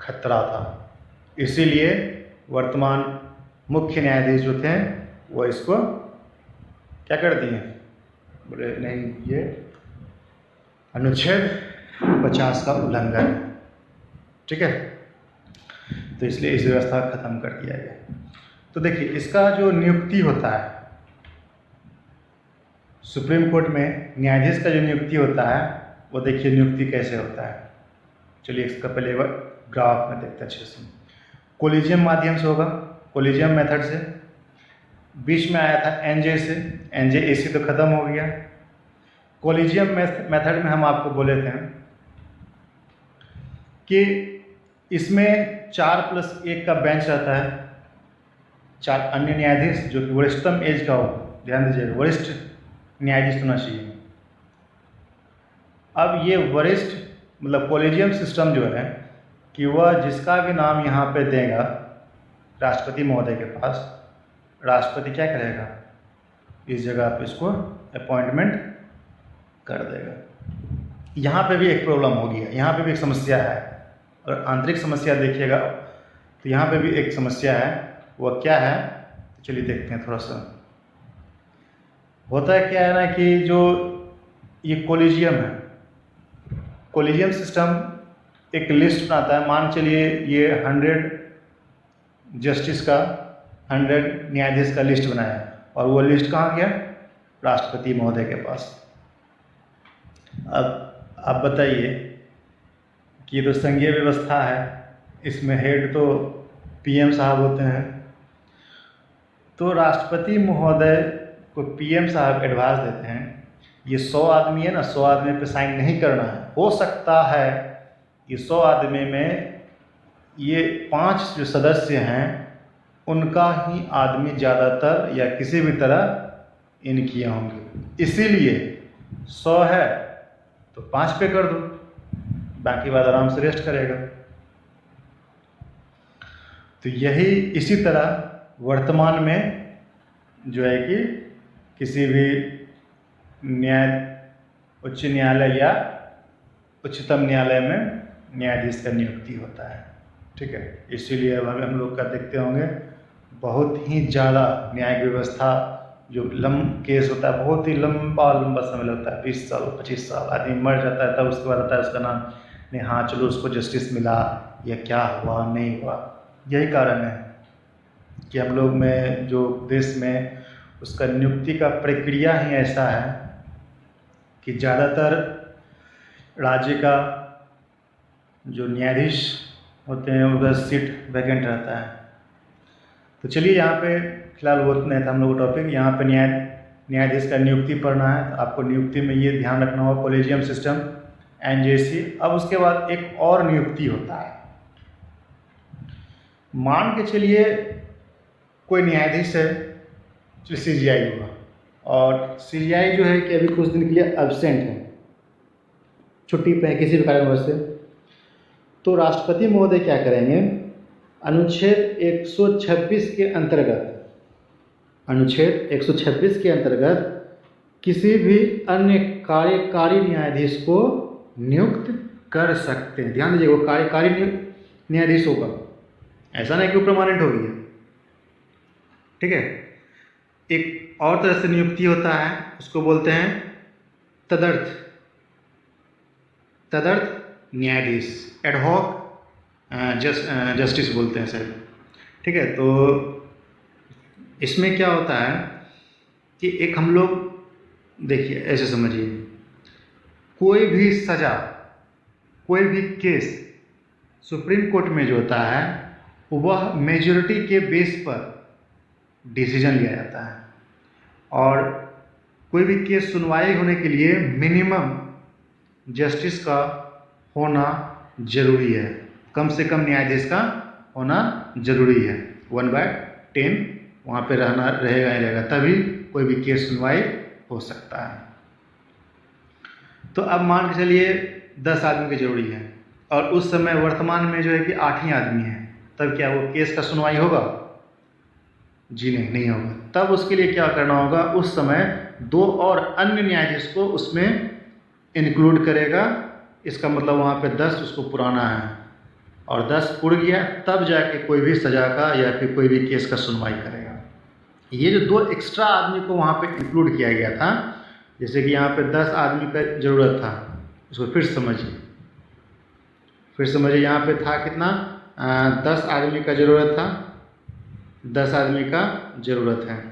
खतरा था। इसीलिए वर्तमान मुख्य न्यायाधीश जो थे वो इसको क्या कर दिए, बोले नहीं, ये अनुच्छेद 50 का उल्लंघन है, ठीक है, तो इसलिए इस व्यवस्था को खत्म कर दिया गया। तो देखिए, इसका जो नियुक्ति होता है सुप्रीम कोर्ट में, न्यायाधीश का जो नियुक्ति होता है वो देखिए नियुक्ति कैसे होता है। चलिए इसका पहले ग्राफ में देखते हैं अच्छे से। कोलिजियम माध्यम से होगा, कोलिजियम मेथड से। बीच में आया था एनजे से, एनजेएसी तो खत्म हो गया। कोलिजियम मेथड में हम आपको बोले थे कि इसमें 4+1 का बेंच रहता है, 4 अन्य न्यायाधीश जो कि वरिष्ठतम एज का हो, ध्यान दीजिएगा, वरिष्ठ न्यायाधीश होना चाहिए। अब ये वरिष्ठ मतलब कोलिजियम सिस्टम जो है कि वह जिसका भी नाम यहाँ पे देगा राष्ट्रपति महोदय के पास, राष्ट्रपति क्या करेगा, इस जगह पे इसको अपॉइंटमेंट कर देगा। यहाँ पे भी एक प्रॉब्लम होगी, यहाँ पे भी एक समस्या है, और आंतरिक समस्या देखिएगा तो यहाँ पे भी एक समस्या है। वह क्या है, चलिए देखते हैं थोड़ा सा। होता है क्या है ना कि जो ये कोलिजियम है, कोलिजियम सिस्टम एक लिस्ट बनाता है। मान चलिए ये 100 जस्टिस का, 100 न्यायाधीश का लिस्ट बनाया, और वो लिस्ट कहाँ गया, राष्ट्रपति महोदय के पास। अब आप बताइए कि ये तो संघीय व्यवस्था है, इसमें हेड तो पीएम साहब होते हैं, तो राष्ट्रपति महोदय को पीएम साहब एडवाइस देते हैं, ये 100 आदमी है ना, 100 आदमी पे साइन नहीं करना है। हो सकता है ये 100 आदमी में ये 5 जो सदस्य हैं उनका ही आदमी ज़्यादातर या किसी भी तरह इन किए होंगे, इसीलिए 100 है तो 5 पे कर दो, बाकी बात आराम से रेस्ट करेगा। तो यही इसी तरह वर्तमान में जो है कि किसी भी उच्च न्यायालय या उच्चतम न्यायालय में न्यायाधीश का नियुक्ति होता है, ठीक है। इसीलिए अब हम लोग का देखते होंगे बहुत ही ज़्यादा न्यायिक व्यवस्था जो केस होता है, बहुत ही लंबा समय लगता है, 20 साल 25 साल, आदमी मर जाता है तब उसके बाद आता है उसका नाम, नहीं हाँ चलो उसको जस्टिस मिला, या क्या हुआ नहीं हुआ। यही कारण है कि हम लोग में जो देश में उसका नियुक्ति का प्रक्रिया ही ऐसा है कि ज़्यादातर राज्य का जो न्यायाधीश होते हैं उनका सीट वैकेंट रहता है। तो चलिए यहाँ पे फिलहाल वो नहीं था हम लोग का टॉपिक, यहाँ पे न्यायाधीश का नियुक्ति पढ़ना है। तो आपको नियुक्ति में ये ध्यान रखना होगा, कोलिजियम सिस्टम, एनजेसी। अब उसके बाद एक और नियुक्ति होता है। मान के चलिए कोई न्यायाधीश है, चलिए सीजीआई होगा, और सीजीआई जो है कि अभी कुछ दिन के लिए एब्सेंट है, छुट्टी पे है किसी भी कारणवश से, तो राष्ट्रपति महोदय क्या करेंगे, अनुच्छेद 126 के अंतर्गत, अनुच्छेद 126 के अंतर्गत किसी भी अन्य कार्यकारी न्यायाधीश को नियुक्त कर सकते हैं। ध्यान दीजिए, वो कार्यकारी न्यायाधीश होगा, ऐसा नहीं कि वो परमानेंट हो गया, ठीक है। एक और तरह से नियुक्ति होता है, उसको बोलते हैं तदर्थ न्यायाधीश, एडहॉक जस्टिस बोलते हैं सर, ठीक है। तो इसमें क्या होता है कि एक हम लोग देखिए ऐसे समझिए, कोई भी सज़ा, कोई भी केस सुप्रीम कोर्ट में जो होता है वह मेजॉरिटी के बेस पर डिसीजन लिया जाता है, और कोई भी केस सुनवाई होने के लिए मिनिमम जस्टिस का होना जरूरी है, कम से कम न्यायाधीश का होना जरूरी है। 1/10 वहाँ पे रहेगा ही रहेगा, तभी कोई भी केस सुनवाई हो सकता है। तो अब मान के चलिए 10 आदमी की जरूरी है और उस समय वर्तमान में जो है कि 8 ही आदमी हैं, तब क्या वो केस का सुनवाई होगा? जी नहीं होगा। तब उसके लिए क्या करना होगा? उस समय 2 और अन्य न्यायाधीश को उसमें इंक्लूड करेगा। इसका मतलब वहाँ पे 10 उसको पुराना है और 10 पुर गया, तब जाके कोई भी सज़ा का या फिर कोई भी केस का सुनवाई करेगा। ये जो 2 एक्स्ट्रा आदमी को वहाँ पे इंक्लूड किया गया था, जैसे कि यहाँ पे 10 आदमी का ज़रूरत था, उसको फिर समझिए यहाँ पे था कितना? 10 आदमी का ज़रूरत था, 10 आदमी का ज़रूरत है,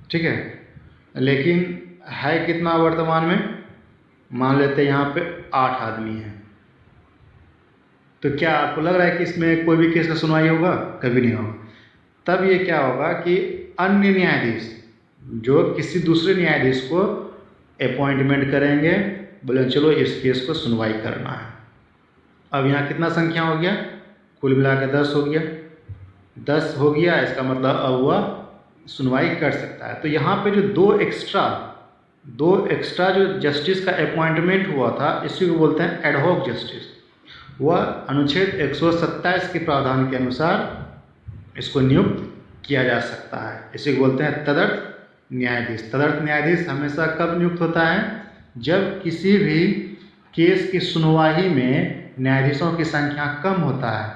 ठीक है। लेकिन है कितना वर्तमान में? मान लेते हैं यहाँ पे 8 आदमी हैं। तो क्या आपको लग रहा है कि इसमें कोई भी केस का सुनवाई होगा? कभी नहीं होगा। तब ये क्या होगा कि अन्य न्यायाधीश जो किसी दूसरे न्यायाधीश को अपॉइंटमेंट करेंगे, बोले चलो इस केस को सुनवाई करना है। अब यहाँ कितना संख्या हो गया? कुल मिला के 10 हो गया। 10 हो गया, इसका मतलब अब वह सुनवाई कर सकता है। तो यहाँ पे जो दो एक्स्ट्रा जो जस्टिस का अपॉइंटमेंट हुआ था, इसी को बोलते हैं एडहॉक जस्टिस। वह अनुच्छेद 127 के प्रावधान के अनुसार इसको नियुक्त किया जा सकता है। इसी को बोलते हैं तदर्थ न्यायाधीश। तदर्थ न्यायाधीश हमेशा कब नियुक्त होता है? जब किसी भी केस की सुनवाई में न्यायाधीशों की संख्या कम होता है,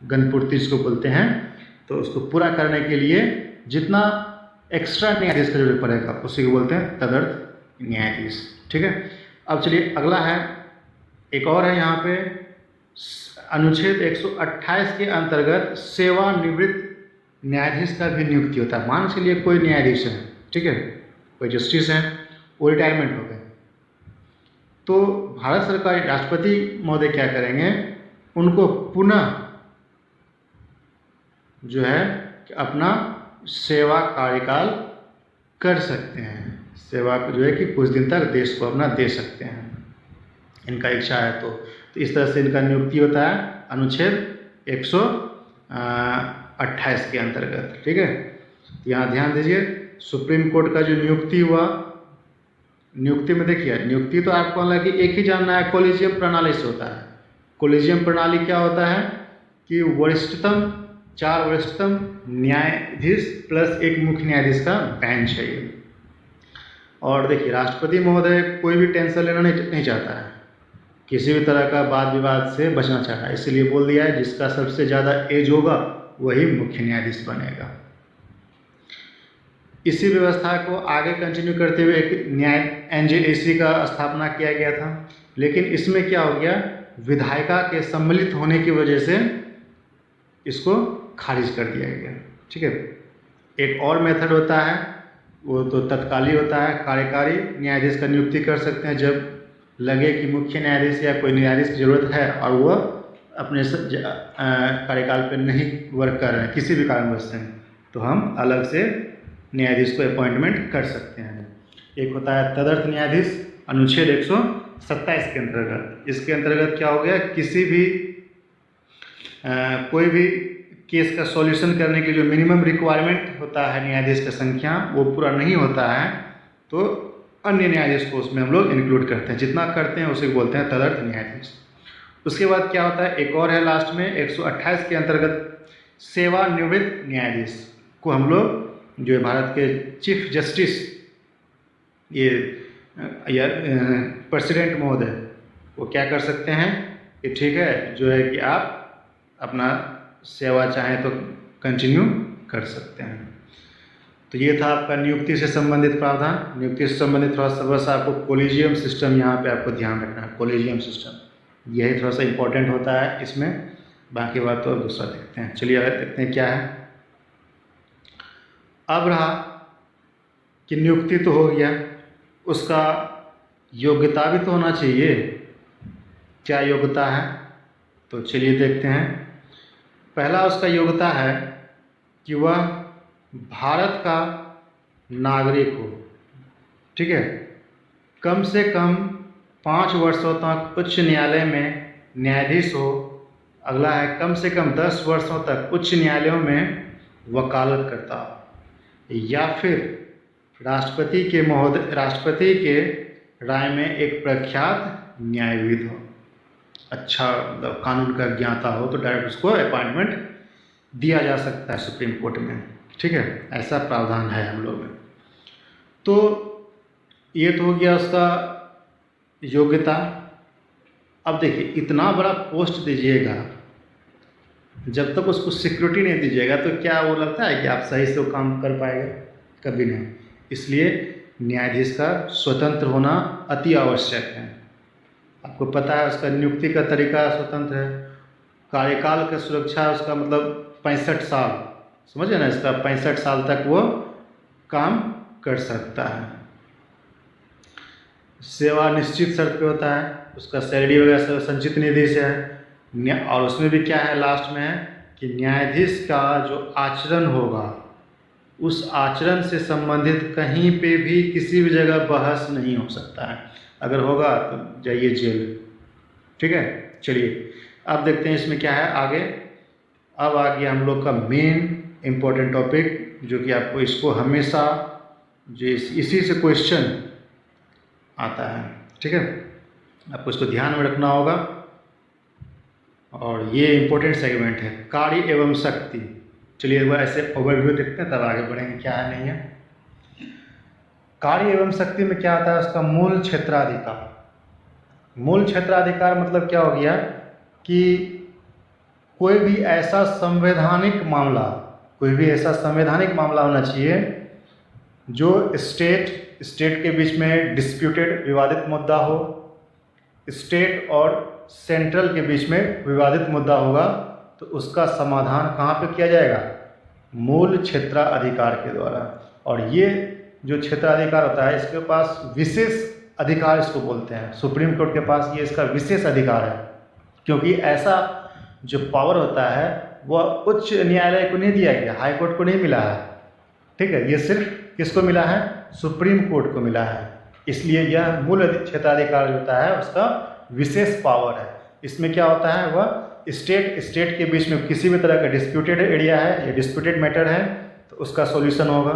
गणपूर्ति जिसको बोलते हैं, तो उसको पूरा करने के लिए जितना एक्स्ट्रा न्यायाधीश का जरूरत पड़ेगा उसी को बोलते हैं तदर्थ न्यायाधीश, ठीक है। अब चलिए अगला है, एक और है यहाँ पे अनुच्छेद 128 के अंतर्गत सेवानिवृत्त न्यायाधीश का भी नियुक्ति होता है। मान चलिए कोई न्यायाधीश है, ठीक है, कोई जस्टिस है, वो रिटायरमेंट हो गए, तो भारत सरकार राष्ट्रपति महोदय क्या करेंगे? उनको पुनः जो है अपना सेवा कार्यकाल कर सकते हैं। सेवा जो है कि कुछ दिन तक देश को अपना दे सकते हैं, इनका इच्छा है तो इस तरह से इनका नियुक्ति होता है अनुच्छेद 128 के अंतर्गत, ठीक है। यहाँ ध्यान दीजिए, सुप्रीम कोर्ट का जो नियुक्ति हुआ, नियुक्ति में देखिए, नियुक्ति तो आपको हालांकि एक ही जानना है, कोलिजियम प्रणाली से होता है। कोलिजियम प्रणाली क्या होता है कि चार वरिष्ठतम न्यायाधीश प्लस एक मुख्य न्यायाधीश का बेंच है ये। और देखिए, राष्ट्रपति महोदय कोई भी टेंशन लेना नहीं चाहता है, किसी भी तरह का वाद विवाद से बचना चाहता है, इसलिए बोल दिया है जिसका सबसे ज़्यादा एज होगा वही मुख्य न्यायाधीश बनेगा। इसी व्यवस्था को आगे कंटिन्यू करते हुए एक न्याय एनजेएसी का स्थापना किया गया था, लेकिन इसमें क्या हो गया, विधायिका के सम्मिलित होने की वजह से इसको खारिज कर दिया गया, ठीक है। एक और मेथड होता है, वो तो तत्कालीन होता है, कार्यकारी न्यायाधीश का नियुक्ति कर सकते हैं जब लगे कि मुख्य न्यायाधीश या कोई न्यायाधीश की ज़रूरत है और वह अपने कार्यकाल पर नहीं वर्क कर रहे हैं किसी भी कारणवश से, तो हम अलग से न्यायाधीश को अपॉइंटमेंट कर सकते हैं। एक होता है तदर्थ न्यायाधीश अनुच्छेद 127 के अंतर्गत। इसके अंतर्गत क्या हो गया, किसी भी कोई भी केस का सॉल्यूशन करने के जो मिनिमम रिक्वायरमेंट होता है न्यायाधीश का संख्या, वो पूरा नहीं होता है तो अन्य न्यायाधीश को उसमें हम लोग इंक्लूड करते हैं, जितना करते हैं उसे बोलते हैं तदर्थ न्यायाधीश। उसके बाद क्या होता है, एक और है लास्ट में 128 के अंतर्गत सेवानिवृत्त न्यायाधीश को हम लोग जो भारत के चीफ जस्टिस ये या प्रेसिडेंट महोदय वो क्या कर सकते हैं कि ठीक है, जो है कि आप अपना सेवा चाहें तो कंटिन्यू कर सकते हैं। तो ये था आपका नियुक्ति से संबंधित प्रावधान। नियुक्ति से संबंधित थोड़ा सा बस आपको कोलिजियम सिस्टम यहाँ पे आपको ध्यान रखना है, कोलिजियम सिस्टम यही थोड़ा सा इम्पोर्टेंट होता है इसमें, बाकी बात तो दूसरा देखते हैं। चलिए देखते हैं क्या है। अब रहा कि नियुक्ति तो हो गया, उसका योग्यता भी तो होना चाहिए, क्या योग्यता है, तो चलिए देखते हैं। पहला उसका योग्यता है कि वह भारत का नागरिक हो, ठीक है, कम से कम 5 वर्षों तक उच्च न्यायालय में न्यायाधीश हो। अगला है कम से कम 10 वर्षों तक उच्च न्यायालयों में वकालत करता हो, या फिर राष्ट्रपति के राय में एक प्रख्यात न्यायविद हो, अच्छा मतलब कानून का ज्ञाता हो, तो डायरेक्ट उसको अपॉइंटमेंट दिया जा सकता है सुप्रीम कोर्ट में। ठीक है, ऐसा प्रावधान है हम लोग में। तो ये तो हो गया उसका योग्यता। अब देखिए, इतना बड़ा पोस्ट दीजिएगा, जब तक उसको सिक्योरिटी नहीं दीजिएगा तो क्या वो लगता है कि आप सही से वो काम कर पाएगा? कभी नहीं। इसलिए न्यायाधीश का स्वतंत्र होना अति आवश्यक है। आपको पता है उसका नियुक्ति का तरीका स्वतंत्र है, कार्यकाल का सुरक्षा उसका मतलब 65 साल, समझे ना, इसका 65 साल तक वो काम कर सकता है। सेवा निश्चित शर्त पे होता है, उसका सैलरी वगैरह सब संचित निधि से है। और उसमें भी क्या है, लास्ट में है कि न्यायाधीश का जो आचरण होगा, उस आचरण से संबंधित कहीं पे भी किसी भी जगह बहस नहीं हो सकता है। अगर होगा तो जाइए जेल। ठीक है, चलिए अब देखते हैं इसमें क्या है आगे। अब आ गया हम लोग का मेन इम्पोर्टेंट टॉपिक, जो कि आपको इसको हमेशा जो इसी से क्वेश्चन आता है। ठीक है, आपको इसको ध्यान में रखना होगा। और ये इम्पोर्टेंट सेगमेंट है, कार्य एवं शक्ति। चलिए एक बार ऐसे ओवरव्यू देखते हैं, तब आगे बढ़ेंगे क्या है नहीं है। कार्य एवं शक्ति में क्या आता है, उसका मूल क्षेत्राधिकार। मूल क्षेत्राधिकार मतलब क्या हो गया कि कोई भी ऐसा संवैधानिक मामला होना चाहिए जो स्टेट के बीच में डिस्प्यूटेड विवादित मुद्दा हो, स्टेट और सेंट्रल के बीच में विवादित मुद्दा होगा, तो उसका समाधान कहाँ पे किया जाएगा? मूल क्षेत्राधिकार के द्वारा। और ये जो क्षेत्राधिकार होता है, इसके पास विशेष अधिकार इसको बोलते हैं। सुप्रीम कोर्ट के पास ये इसका विशेष अधिकार है, क्योंकि ऐसा जो पावर होता है वह उच्च न्यायालय को नहीं दिया गया, हाई कोर्ट को नहीं मिला है। ठीक है, ये सिर्फ किसको मिला है? सुप्रीम कोर्ट को मिला है। इसलिए यह मूल क्षेत्राधिकार जो होता है उसका विशेष पावर है। इसमें क्या होता है, वह स्टेट के बीच में किसी भी तरह का डिस्प्यूटेड एरिया है या डिस्प्यूटेड मैटर है तो उसका सॉल्यूशन होगा,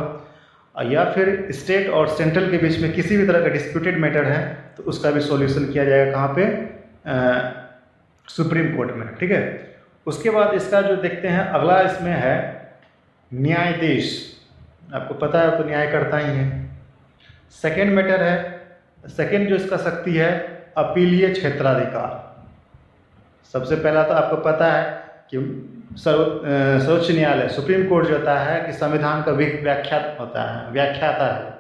या फिर स्टेट और सेंट्रल के बीच में किसी भी तरह का डिस्प्यूटेड मैटर है तो उसका भी सॉल्यूशन किया जाएगा कहाँ पे? सुप्रीम कोर्ट में। ठीक है, उसके बाद इसका जो देखते हैं अगला, इसमें है न्यायाधीश। आपको पता है तो न्याय करता ही है। सेकेंड मैटर है, सेकेंड जो इसका शक्ति है, अपीलीय क्षेत्राधिकार। सबसे पहला तो आपको पता है कि सर्वोच्च न्यायालय तरह कोर्ट जो होता है कि संविधान का व्याख्याता है,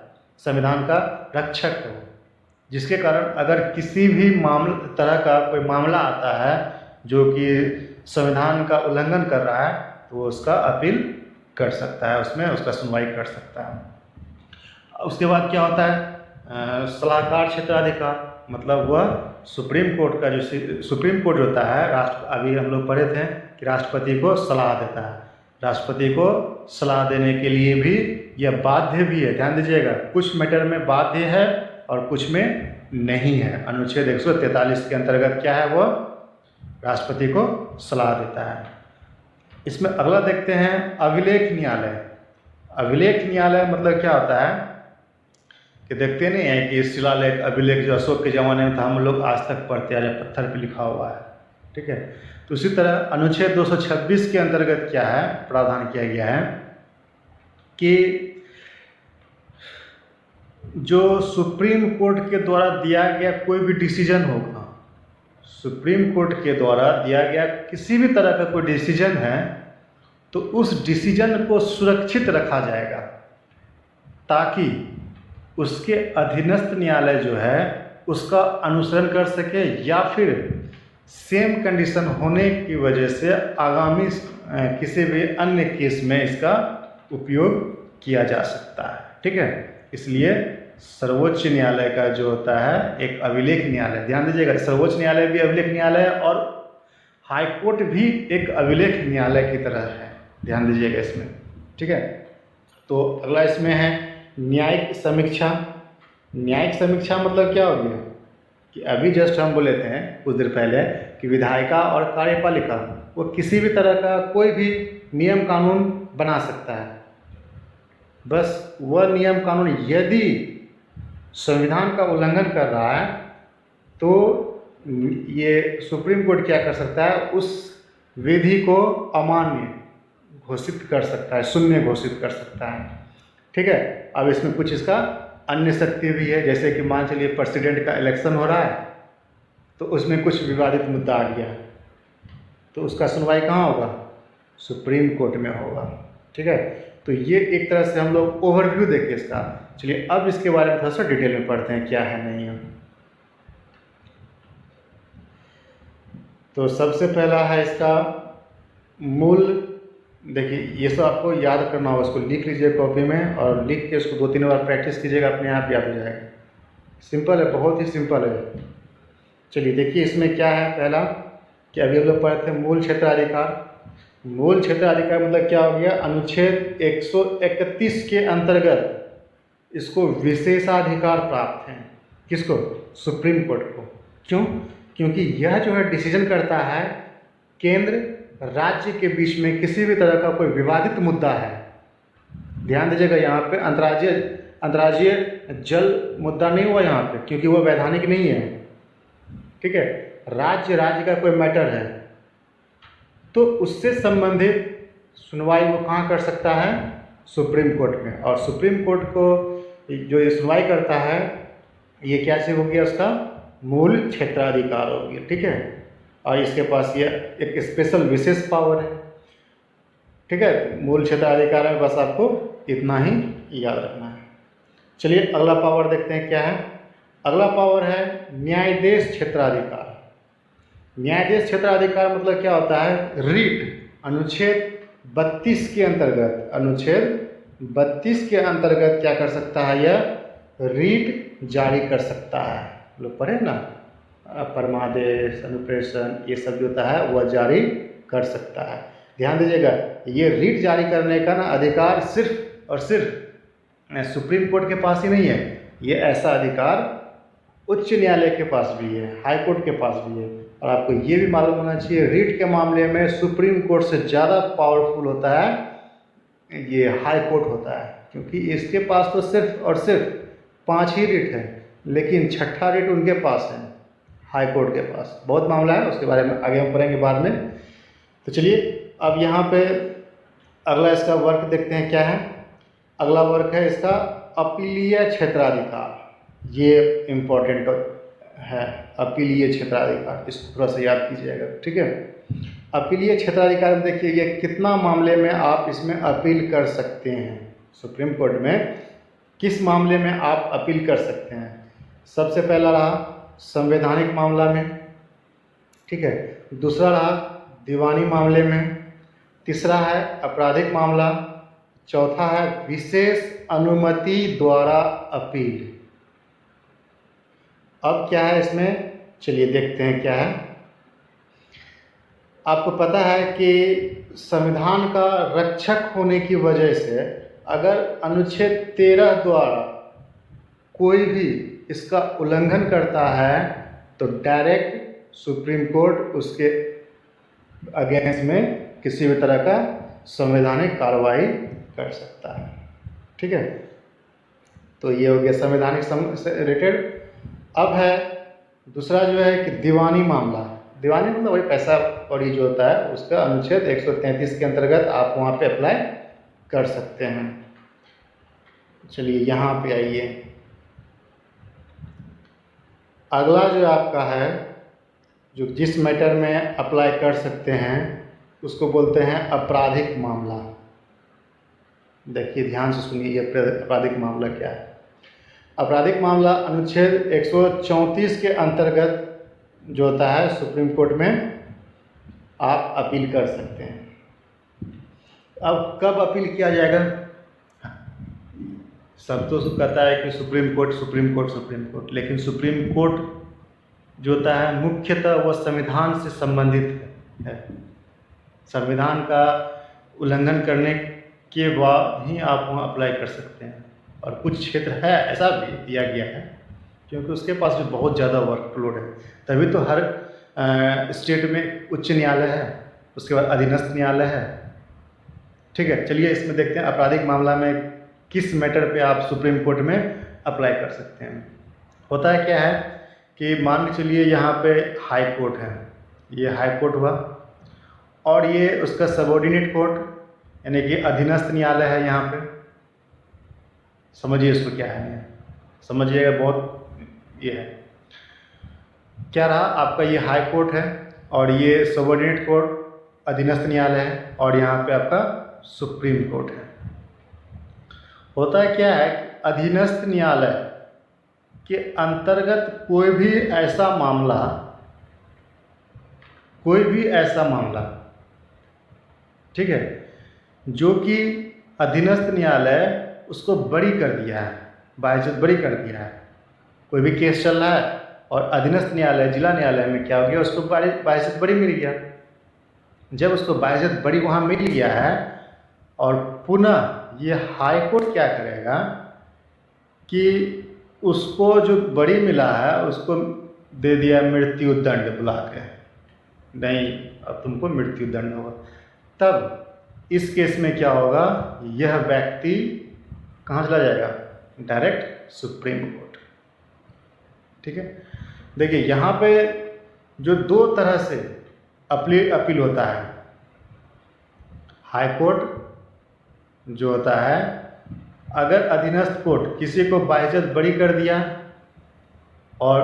संविधान का रक्षक है, जिसके कारण अगर किसी भी तरह का कोई मामला आता है जो कि संविधान का उल्लंघन कर रहा है तो वो उसका अपील कर सकता है, उसमें उसका सुनवाई कर सकता है। उसके बाद क्या होता है, सलाहकार क्षेत्राधिकार। मतलब वह सुप्रीम कोर्ट का जो सुप्रीम कोर्ट होता है, अभी हम लोग पढ़े थे कि राष्ट्रपति को सलाह देता है। राष्ट्रपति को सलाह देने के लिए भी यह बाध्य भी है, ध्यान दीजिएगा। कुछ मैटर में बाध्य है और कुछ में नहीं है। अनुच्छेद 143 के अंतर्गत क्या है, वो राष्ट्रपति को सलाह देता है। इसमें अगला देखते हैं अभिलेख न्यायालय। अभिलेख न्यायालय मतलब क्या होता है कि देखते नहीं है कि शिलालेख अभिलेख जो अशोक के ज़माने में था, हम लोग आज तक पढ़ते आ रहे, पत्थर पे लिखा हुआ है। ठीक है, तो उसी तरह अनुच्छेद 226 के अंतर्गत क्या है, प्रावधान किया गया है कि जो सुप्रीम कोर्ट के द्वारा दिया गया कोई भी डिसीजन होगा, सुप्रीम कोर्ट के द्वारा दिया गया किसी भी तरह का कोई डिसीजन है तो उस डिसीजन को सुरक्षित रखा जाएगा ताकि उसके अधीनस्थ न्यायालय जो है उसका अनुसरण कर सके, या फिर सेम कंडीशन होने की वजह से आगामी किसी भी अन्य केस में इसका उपयोग किया जा सकता है। ठीक है, इसलिए सर्वोच्च न्यायालय का जो होता है एक अभिलेख न्यायालय, ध्यान दीजिएगा, सर्वोच्च न्यायालय भी अभिलेख न्यायालय है और हाई कोर्ट भी एक अभिलेख न्यायालय की तरह है, ध्यान दीजिएगा इसमें। ठीक है, तो अगला इसमें है न्यायिक समीक्षा। न्यायिक समीक्षा मतलब क्या हो गया कि अभी जस्ट हम बोले थे कुछ देर पहले कि विधायिका और कार्यपालिका वो किसी भी तरह का कोई भी नियम कानून बना सकता है। बस वह नियम कानून यदि संविधान का उल्लंघन कर रहा है तो ये सुप्रीम कोर्ट क्या कर सकता है, उस विधि को अमान्य घोषित कर सकता है, शून्य घोषित कर सकता है। ठीक है। अब इसमें कुछ इसका अन्य शक्ति भी है, जैसे कि मान चलिए प्रेसिडेंट का इलेक्शन हो रहा है तो उसमें कुछ विवादित मुद्दा आ गया तो उसका सुनवाई कहाँ होगा, सुप्रीम कोर्ट में होगा। ठीक है। तो ये एक तरह से हम लोग ओवरव्यू देखें इसका। चलिए अब इसके बारे में थोड़ा सा डिटेल में पढ़ते हैं क्या है नहीं है। तो सबसे पहला है इसका मूल, देखिए ये सब आपको याद करना होगा, इसको लिख लीजिए कॉपी में और लिख के उसको 2-3 बार प्रैक्टिस कीजिएगा, अपने आप याद हो जाएगा। सिंपल है, बहुत ही सिंपल है। चलिए देखिए इसमें क्या है, पहला कि अभी हम लोग पढ़े थे मूल क्षेत्राधिकार। मूल क्षेत्राधिकार मतलब क्या हो गया, अनुच्छेद 131 के अंतर्गत इसको विशेषाधिकार प्राप्त हैं। किसको, सुप्रीम कोर्ट को। क्यों, क्योंकि यह जो है डिसीजन करता है केंद्र राज्य के बीच में किसी भी तरह का कोई विवादित मुद्दा है। ध्यान दीजिएगा यहाँ पे अंतर्राज्यीय जल मुद्दा नहीं हुआ यहाँ पे, क्योंकि वो वैधानिक नहीं है। ठीक है। राज्य का कोई मैटर है तो उससे संबंधित सुनवाई वो कहाँ कर सकता है, सुप्रीम कोर्ट में। और सुप्रीम कोर्ट को जो ये सुनवाई करता है ये क्या से हो गया, उसका मूल क्षेत्राधिकार हो गया। ठीक है। और इसके पास ये एक स्पेशल विशेष पावर है। ठीक है। मूल क्षेत्राधिकार में बस आपको इतना ही याद रखना है। चलिए अगला पावर देखते हैं क्या है। अगला पावर है न्यायाधीश क्षेत्राधिकार। न्यायाधीश क्षेत्राधिकार मतलब क्या होता है, रीट अनुच्छेद 32 के अंतर्गत, अनुच्छेद 32 के अंतर्गत क्या कर सकता है, यह रीट जारी कर सकता है। लोग पढ़े ना, परमादेश, अनुप्रेषण, ये सब जो होता है वह जारी कर सकता है। ध्यान दीजिएगा, ये रीट जारी करने का ना अधिकार सिर्फ और सिर्फ सुप्रीम कोर्ट के पास ही नहीं है, ये ऐसा अधिकार उच्च न्यायालय के पास भी है, हाई कोर्ट के पास भी है। और आपको ये भी मालूम होना चाहिए रीट के मामले में सुप्रीम कोर्ट से ज़्यादा पावरफुल होता है ये हाई कोर्ट होता है, क्योंकि इसके पास तो सिर्फ और सिर्फ 5 ही रीट है, लेकिन छठा रीट उनके पास है, हाई कोर्ट के पास। बहुत मामला है, उसके बारे में आगे हम पढ़ेंगे बाद में। तो चलिए अब यहाँ पे अगला इसका वर्क देखते हैं क्या है। अगला वर्क है इसका अपीलीय क्षेत्राधिकार। ये इम्पोर्टेंट है, अपीलीय क्षेत्राधिकार, इसको थोड़ा सा याद कीजिएगा। ठीक है। अपीलीय क्षेत्राधिकार में देखिए ये कितना मामले में आप इसमें अपील कर सकते हैं, सुप्रीम कोर्ट में किस मामले में आप अपील कर सकते हैं। सबसे पहला रहा संवैधानिक मामला में। ठीक है। दूसरा रहा दीवानी मामले में। तीसरा है आपराधिक मामला। चौथा है विशेष अनुमति द्वारा अपील। अब क्या है इसमें, चलिए देखते हैं क्या है। आपको पता है कि संविधान का रक्षक होने की वजह से अगर अनुच्छेद 13 द्वारा कोई भी इसका उल्लंघन करता है तो डायरेक्ट सुप्रीम कोर्ट उसके अगेंस्ट में किसी भी तरह का संवैधानिक कार्रवाई कर सकता है। ठीक है। तो ये हो गया संवैधानिक से रिलेटेड। अब है दूसरा जो है कि दीवानी मामला। दीवानी मतलब वही पैसा कौड़ी जो होता है उसका अनुच्छेद 133 के अंतर्गत आप वहाँ पे अप्लाई कर सकते हैं। चलिए यहाँ पे आइए, अगला जो आपका है जो जिस मैटर में अप्लाई कर सकते हैं उसको बोलते हैं आपराधिक मामला। देखिए ध्यान से सुनिए ये आपराधिक मामला क्या है। आपराधिक मामला अनुच्छेद 134 के अंतर्गत जो होता है सुप्रीम कोर्ट में आप अपील कर सकते हैं। अब कब अपील किया जाएगा, सब तो कहता है कि supreme court supreme court supreme court, लेकिन सुप्रीम कोर्ट जो होता है मुख्यतः वह संविधान से संबंधित है। संविधान का उल्लंघन करने के बाद ही आप वहाँ अप्लाई कर सकते हैं। और कुछ क्षेत्र है ऐसा भी दिया गया है क्योंकि उसके पास भी बहुत ज़्यादा वर्कलोड है, तभी तो हर स्टेट में उच्च न्यायालय है, उसके बाद अधीनस्थ न्यायालय है। ठीक है। चलिए इसमें देखते हैं आपराधिक मामला में किस मैटर पे आप सुप्रीम कोर्ट में अप्लाई कर सकते हैं। होता है क्या है कि मान के चलिए यहाँ पे हाई कोर्ट है, ये हाई कोर्ट हुआ, और ये उसका सबऑर्डिनेट कोर्ट यानी कि अधीनस्थ न्यायालय है यहाँ पे। समझिए इसको क्या है, समझिएगा, बहुत ये है। क्या रहा, आपका ये हाई कोर्ट है और ये सबऑर्डिनेट कोर्ट अधीनस्थ न्यायालय है, और यहाँ पे आपका सुप्रीम कोर्ट है। होता है क्या है, अधीनस्थ न्यायालय के अंतर्गत कोई भी ऐसा मामला, ठीक है, जो कि अधीनस्थ न्यायालय उसको बरी कर दिया है, बाइज्जत बरी कर दिया है। कोई भी केस चल रहा है और अधीनस्थ न्यायालय जिला न्यायालय में क्या हो गया, उसको बाइज्जत बरी मिल गया। जब उसको बाइज्जत बरी वहाँ मिल गया है, और पुनः ये हाई कोर्ट क्या करेगा कि उसको जो बरी मिला है उसको दे दिया मृत्यु दंड, बुला के, नहीं अब तुमको मृत्यु दंड होगा। तब इस केस में क्या होगा, यह व्यक्ति कहाँ चला जाएगा, डायरेक्ट सुप्रीम कोर्ट। ठीक है, देखिए यहाँ पे जो दो तरह से अपील होता है। हाई कोर्ट जो होता है, अगर अधीनस्थ कोर्ट किसी को बाइज्जत बरी कर दिया और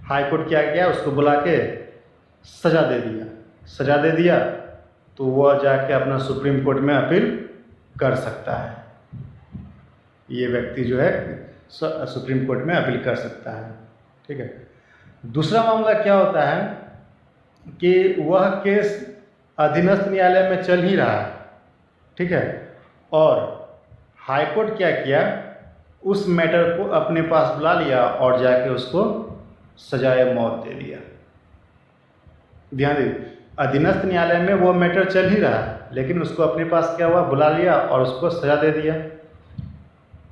हाई कोर्ट क्या किया, उसको बुला के सजा दे दिया, तो वह जाके अपना सुप्रीम कोर्ट में अपील कर सकता है। ये व्यक्ति जो है सुप्रीम कोर्ट में अपील कर सकता है। ठीक है, दूसरा मामला क्या होता है कि वह केस अधीनस्थ न्यायालय में चल ही रहा है, ठीक है, और हाई कोर्ट क्या किया, उस मैटर को अपने पास बुला लिया और जाके उसको सजाए मौत दे दिया। ध्यान दीजिए, अधीनस्थ न्यायालय में वो मैटर चल ही रहा है, लेकिन उसको अपने पास क्या हुआ, बुला लिया और उसको सजा दे दिया।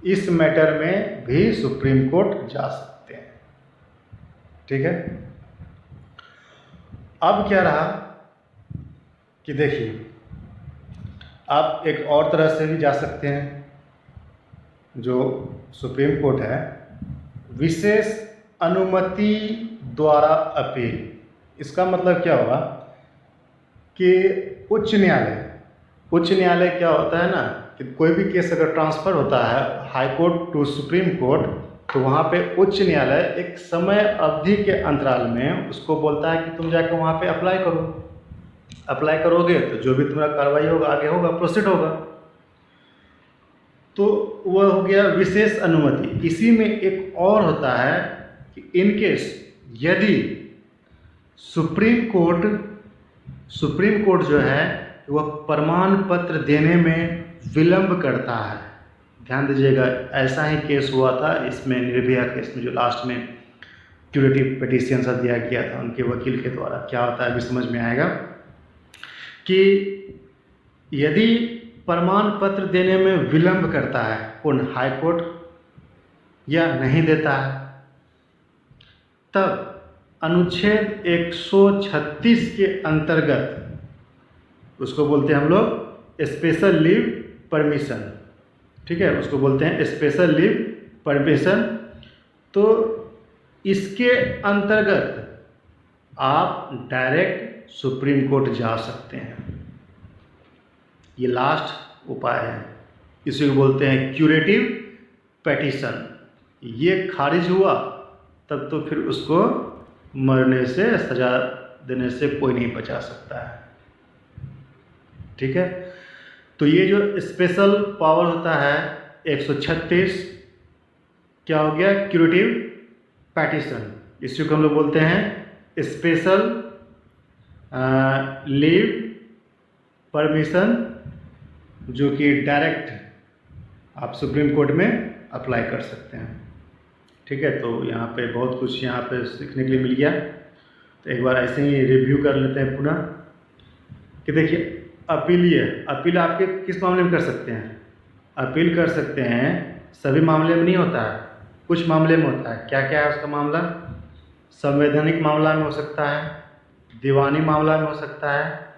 इस मैटर में भी सुप्रीम कोर्ट जा सकते हैं। ठीक है, अब क्या रहा कि देखिए, आप एक और तरह से भी जा सकते हैं। जो सुप्रीम कोर्ट है, विशेष अनुमति द्वारा अपील। इसका मतलब क्या होगा कि उच्च न्यायालय क्या होता है ना, कि कोई भी केस अगर ट्रांसफ़र होता है high court to supreme court, तो वहाँ पे उच्च न्यायालय एक समय अवधि के अंतराल में उसको बोलता है कि तुम जाकर वहाँ पे अप्लाई करोगे तो जो भी तुम्हारा कार्रवाई होगा आगे होगा, प्रोसीड होगा। तो वह हो गया विशेष अनुमति। इसी में एक और होता है कि इन केस यदि सुप्रीम कोर्ट जो है वह प्रमाण पत्र देने में विलंब करता है। ध्यान दीजिएगा, ऐसा ही केस हुआ था इसमें, निर्भया केस में, जो लास्ट में क्यूरेटिव पिटीशन सा दिया गया था उनके वकील के द्वारा। क्या होता है अभी समझ में आएगा कि यदि प्रमाण पत्र देने में विलंब करता है कौन, हाई कोर्ट, या नहीं देता है, तब अनुच्छेद 136 के अंतर्गत उसको बोलते हैं हम लोग स्पेशल लीव परमिशन। ठीक है, उसको बोलते हैं स्पेशल लीव परमिशन। तो इसके अंतर्गत आप डायरेक्ट सुप्रीम कोर्ट जा सकते हैं। ये लास्ट उपाय है, इसी को बोलते हैं क्यूरेटिव पिटीशन। ये खारिज हुआ तब तो फिर उसको मरने से, सजा देने से कोई नहीं बचा सकता है। ठीक है, तो ये जो स्पेशल पावर होता है 136, क्या हो गया, क्यूरेटिव पिटीशन। इसी को हम लोग बोलते हैं स्पेशल लीव परमिशन, जो कि डायरेक्ट आप सुप्रीम कोर्ट में अप्लाई कर सकते हैं। ठीक है, तो यहाँ पे बहुत कुछ यहाँ पे सीखने के लिए मिल गया। तो एक बार ऐसे ही रिव्यू कर लेते हैं पुनः कि देखिए, अपील आपके किस मामले में कर सकते हैं। अपील कर सकते हैं, सभी मामले में नहीं होता है, कुछ मामले में होता है। क्या क्या है उसका मामला, संवैधानिक मामला में हो सकता है, दीवानी मामला में हो सकता है,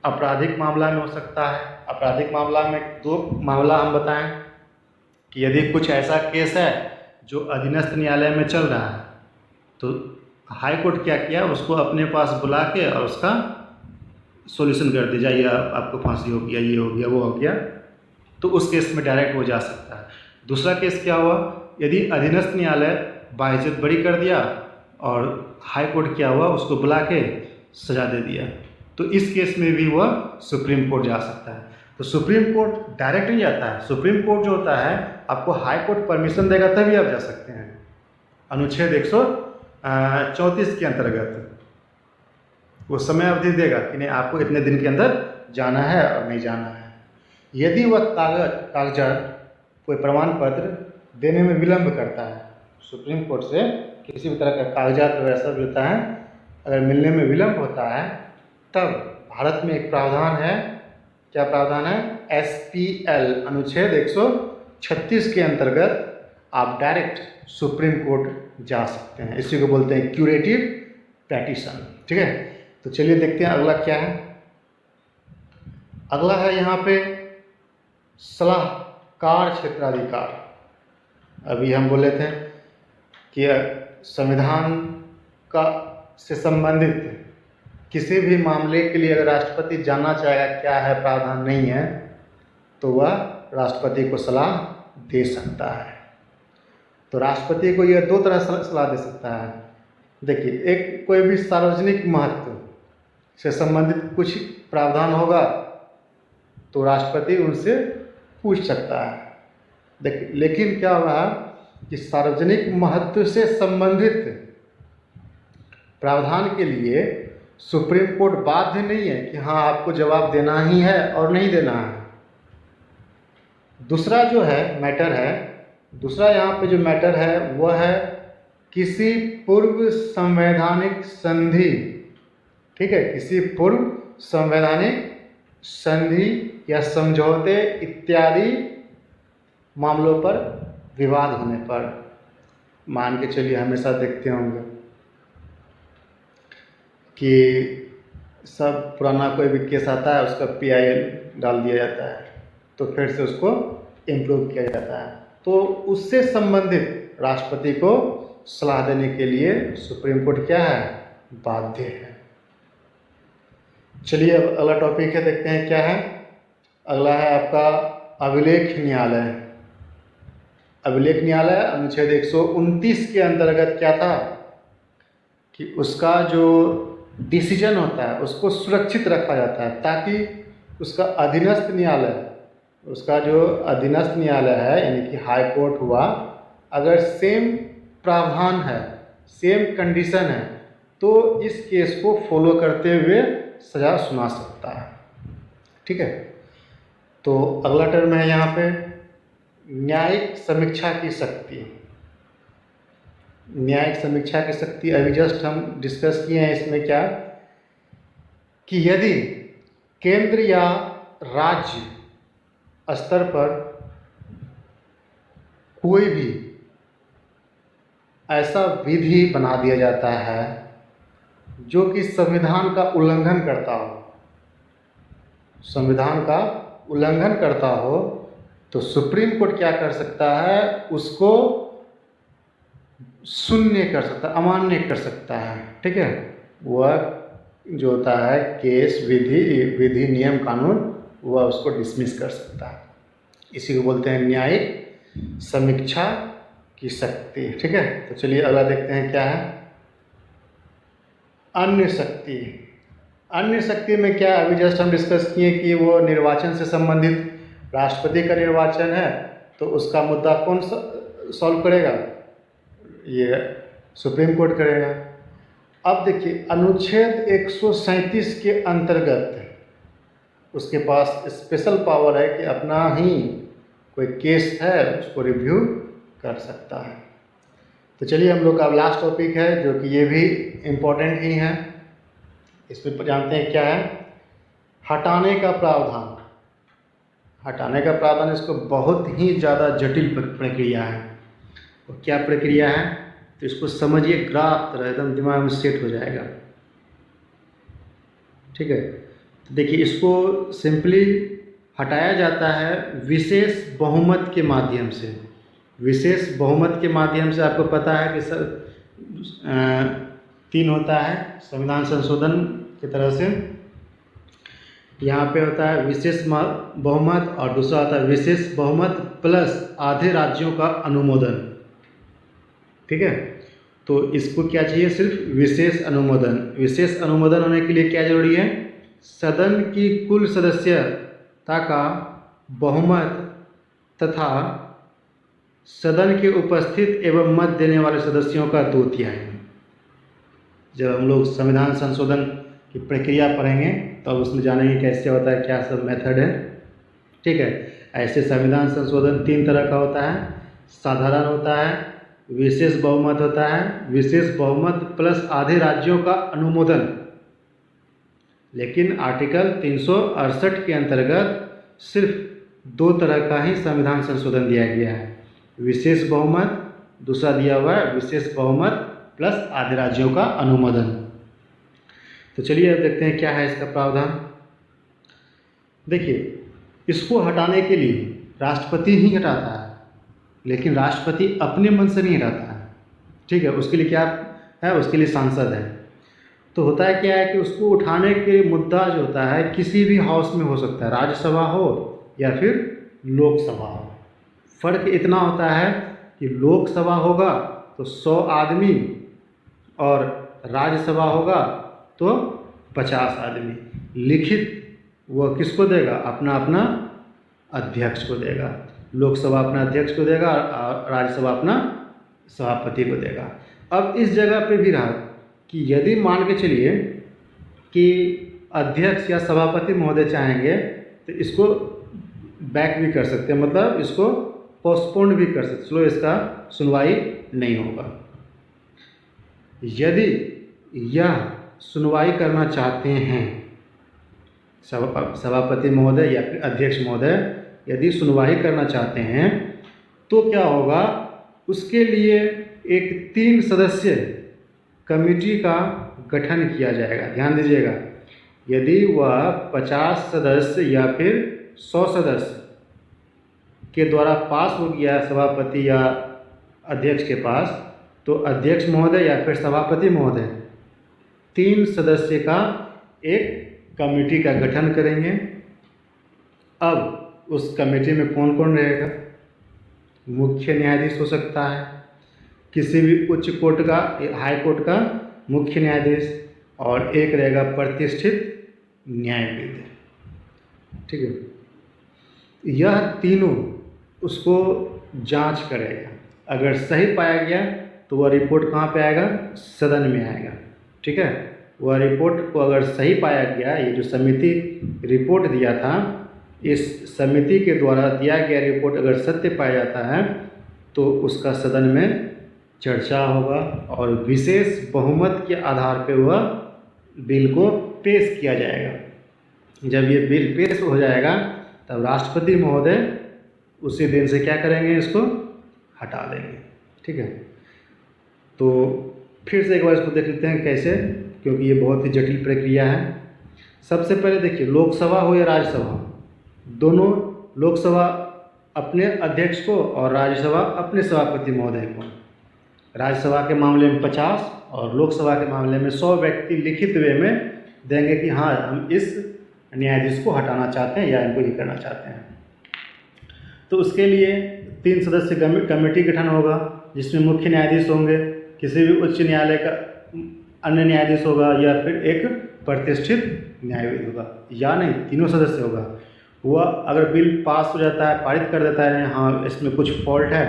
आपराधिक मामला में हो सकता है। आपराधिक मामला में दो मामला हम बताएं कि यदि कुछ ऐसा केस है जो अधीनस्थ न्यायालय में चल रहा है, तो हाई कोर्ट क्या किया, उसको अपने पास बुला के और उसका सॉल्यूशन कर दिया, जाइए आपको फांसी हो गया, ये हो गया, वो हो गया, तो उस केस में डायरेक्ट वो जा सकता है। दूसरा केस क्या हुआ, यदि अधीनस्थ न्यायालय बाइज्जत बरी कर दिया और हाई कोर्ट क्या हुआ, उसको बुला के सजा दे दिया, तो इस केस में भी वह सुप्रीम कोर्ट जा सकता है। तो सुप्रीम कोर्ट डायरेक्ट नहीं जाता है, सुप्रीम कोर्ट जो होता है आपको हाई कोर्ट परमिशन देगा तभी आप जा सकते हैं, अनुच्छेद 134 के अंतर्गत वो समय अवधि देगा कि नहीं आपको इतने दिन के अंदर जाना है और नहीं जाना है। यदि वह कागजात कोई प्रमाण पत्र देने में विलम्ब करता है, सुप्रीम कोर्ट से किसी भी तरह का कागजात वैसा भी होता है, अगर मिलने में विलम्ब होता है, तब भारत में एक प्रावधान है, क्या प्रावधान है, SPL अनुच्छेद 136 के अंतर्गत आप डायरेक्ट सुप्रीम कोर्ट जा सकते हैं। इसी को बोलते हैं क्यूरेटिव पेटिशन। ठीक है, तो चलिए देखते हैं अगला क्या है। अगला है यहाँ पे सलाहकार क्षेत्राधिकार। अभी हम बोले थे कि संविधान का से संबंधित किसी भी मामले के लिए अगर राष्ट्रपति जानना चाहेगा क्या है प्रावधान नहीं है, तो वह राष्ट्रपति को सलाह दे सकता है। तो राष्ट्रपति को यह दो तरह से सलाह दे सकता है। देखिए, एक कोई भी सार्वजनिक महत्व से संबंधित कुछ प्रावधान होगा तो राष्ट्रपति उनसे पूछ सकता है। देखिए, लेकिन क्या हुआ कि सार्वजनिक महत्व से संबंधित प्रावधान के लिए सुप्रीम कोर्ट बाध्य नहीं है कि हाँ आपको जवाब देना ही है और नहीं देना है। दूसरा जो है मैटर है, दूसरा यहाँ पे जो मैटर है वह है किसी पूर्व संवैधानिक संधि। ठीक है, किसी पूर्व संवैधानिक संधि या समझौते इत्यादि मामलों पर विवाद होने पर, मान के चलिए हमेशा देखते होंगे कि सब पुराना कोई भी केस आता है उसका PIL डाल दिया जाता है, तो फिर से उसको इम्प्रूव किया जाता है, तो उससे संबंधित राष्ट्रपति को सलाह देने के लिए सुप्रीम कोर्ट क्या है, बाध्य है। चलिए अब अगला टॉपिक है, देखते हैं क्या है। अगला है आपका अभिलेख न्यायालय। अभिलेख न्यायालय अनुच्छेद 129 के अंतर्गत क्या था कि उसका जो डिसीजन होता है उसको सुरक्षित रखा जाता है, ताकि उसका अधीनस्थ न्यायालय, उसका जो अधीनस्थ न्यायालय है यानी कि हाई कोर्ट हुआ, अगर सेम प्रावधान है, सेम कंडीशन है, तो इस केस को फॉलो करते हुए सजा सुना सकता है। ठीक है, तो अगला टर्म है यहाँ पे न्यायिक समीक्षा की शक्ति। न्यायिक समीक्षा की शक्ति अभी जस्ट हम डिस्कस किए हैं। इसमें क्या कि यदि केंद्र या राज्य स्तर पर कोई भी ऐसा विधि बना दिया जाता है जो कि संविधान का उल्लंघन करता हो, संविधान का उल्लंघन करता हो, तो सुप्रीम कोर्ट क्या कर सकता है, उसको शून्य कर सकता है, अमान्य कर सकता है। ठीक है, वह जो होता है केस, विधि नियम कानून, वह उसको डिसमिस कर सकता है। इसी को बोलते हैं न्यायिक समीक्षा की शक्ति। ठीक है, तो चलिए अगला देखते हैं क्या है अन्य शक्ति। अन्य शक्ति में क्या, अभी जस्ट हम डिस्कस किए कि वो निर्वाचन से संबंधित, राष्ट्रपति का निर्वाचन है तो उसका मुद्दा कौन सॉल्व करेगा, ये सुप्रीम कोर्ट करेगा। अब देखिए अनुच्छेद 137 के अंतर्गत उसके पास स्पेशल पावर है कि अपना ही कोई केस है उसको रिव्यू कर सकता है। तो चलिए हम लोग का अब लास्ट टॉपिक है जो कि ये भी इम्पोर्टेंट ही है, इसमें जानते हैं क्या है हटाने का प्रावधान। हटाने का प्रावधान, इसको बहुत ही ज़्यादा जटिल प्रक्रिया है। और क्या प्रक्रिया है तो इसको समझिए, ग्राफ तरह एकदम दिमाग में सेट हो जाएगा। ठीक है, तो देखिए इसको सिंपली हटाया जाता है विशेष बहुमत के माध्यम से। विशेष बहुमत के माध्यम से आपको पता है कि 3 होता है संविधान संशोधन की तरह से। यहाँ पे होता है विशेष बहुमत और दूसरा होता है विशेष बहुमत प्लस आधे राज्यों का अनुमोदन। ठीक है, तो इसको क्या चाहिए? सिर्फ विशेष अनुमोदन। विशेष अनुमोदन होने के लिए क्या जरूरी है? सदन की कुल सदस्यता का बहुमत तथा सदन के उपस्थित एवं मत देने वाले सदस्यों का 2/3। जब हम लोग संविधान संशोधन की प्रक्रिया पढ़ेंगे तो उसमें जानेंगे कैसे होता है, क्या सब मेथड है। ठीक है, ऐसे संविधान संशोधन 3 तरह का होता है। साधारण होता है, विशेष बहुमत होता है, विशेष बहुमत प्लस आधे राज्यों का अनुमोदन। लेकिन आर्टिकल 368 के अंतर्गत सिर्फ 2 तरह का ही संविधान संशोधन दिया गया है, विशेष बहुमत, दूसरा दिया हुआ है विशेष बहुमत प्लस आधे राज्यों का अनुमोदन। तो चलिए अब देखते हैं क्या है इसका प्रावधान। देखिए, इसको हटाने के लिए राष्ट्रपति ही हटाता है, लेकिन राष्ट्रपति अपने मन से नहीं हटाता है। ठीक है, उसके लिए क्या है? उसके लिए सांसद है। तो होता है क्या है कि उसको उठाने के मुद्दा जो होता है किसी भी हाउस में हो सकता है, राज्यसभा हो या फिर लोकसभा हो। फ़र्क इतना होता है कि लोकसभा होगा तो 100 आदमी और राज्यसभा होगा तो 50 आदमी। लिखित वह किसको देगा? अपना अपना अध्यक्ष को देगा। लोकसभा अपना अध्यक्ष को देगा और राज्यसभा अपना सभापति को देगा। अब इस जगह पे भी रहा कि यदि मान के चलिए कि अध्यक्ष या सभापति महोदय चाहेंगे तो इसको बैक भी कर सकते हैं, मतलब इसको पोस्टपोन भी कर सकते, चलो इसका सुनवाई नहीं होगा। यदि यह सुनवाई करना चाहते हैं सभापति महोदय या फिर अध्यक्ष महोदय, यदि सुनवाई करना चाहते हैं तो क्या होगा? उसके लिए एक 3 सदस्य कमेटी का गठन किया जाएगा। ध्यान दीजिएगा, यदि वह 50 सदस्य या फिर 100 सदस्य के द्वारा पास हो गया सभापति या अध्यक्ष के पास, तो अध्यक्ष महोदय या फिर सभापति महोदय 3 सदस्य का एक कमेटी का गठन करेंगे। अब उस कमेटी में कौन कौन रहेगा? मुख्य न्यायाधीश हो सकता है, किसी भी उच्च कोर्ट का, हाई कोर्ट का मुख्य न्यायाधीश, और एक रहेगा प्रतिष्ठित न्यायविद। ठीक है, यह तीनों उसको जांच करेगा। अगर सही पाया गया तो वह रिपोर्ट कहाँ पे आएगा? सदन में आएगा। ठीक है, वह रिपोर्ट को अगर सही पाया गया, ये जो समिति रिपोर्ट दिया था, इस समिति के द्वारा दिया गया रिपोर्ट अगर सत्य पाया जाता है तो उसका सदन में चर्चा होगा और विशेष बहुमत के आधार पर वह बिल को पेश किया जाएगा। जब ये बिल पेश हो जाएगा तब राष्ट्रपति महोदय उसी दिन से क्या करेंगे? इसको हटा देंगे। ठीक है, तो फिर से एक बार इसको देख लेते हैं कैसे, क्योंकि ये बहुत ही जटिल प्रक्रिया है। सबसे पहले देखिए, लोकसभा हो या राज्यसभा, दोनों, लोकसभा अपने अध्यक्ष को और राज्यसभा अपने सभापति महोदय को। राज्यसभा के मामले में 50 और लोकसभा के मामले में 100 व्यक्ति लिखित वे में देंगे कि हाँ, हम इस न्यायाधीश को हटाना चाहते हैं या इनको ये करना चाहते हैं। तो उसके लिए 3 सदस्य कमेटी गठन होगा जिसमें मुख्य न्यायाधीश होंगे, किसी भी उच्च न्यायालय का अन्य न्यायाधीश होगा या फिर एक प्रतिष्ठित न्यायविद होगा, या नहीं, तीनों सदस्य होगा। वह अगर बिल पास हो जाता है, पारित कर देता है, हाँ इसमें कुछ फॉल्ट है,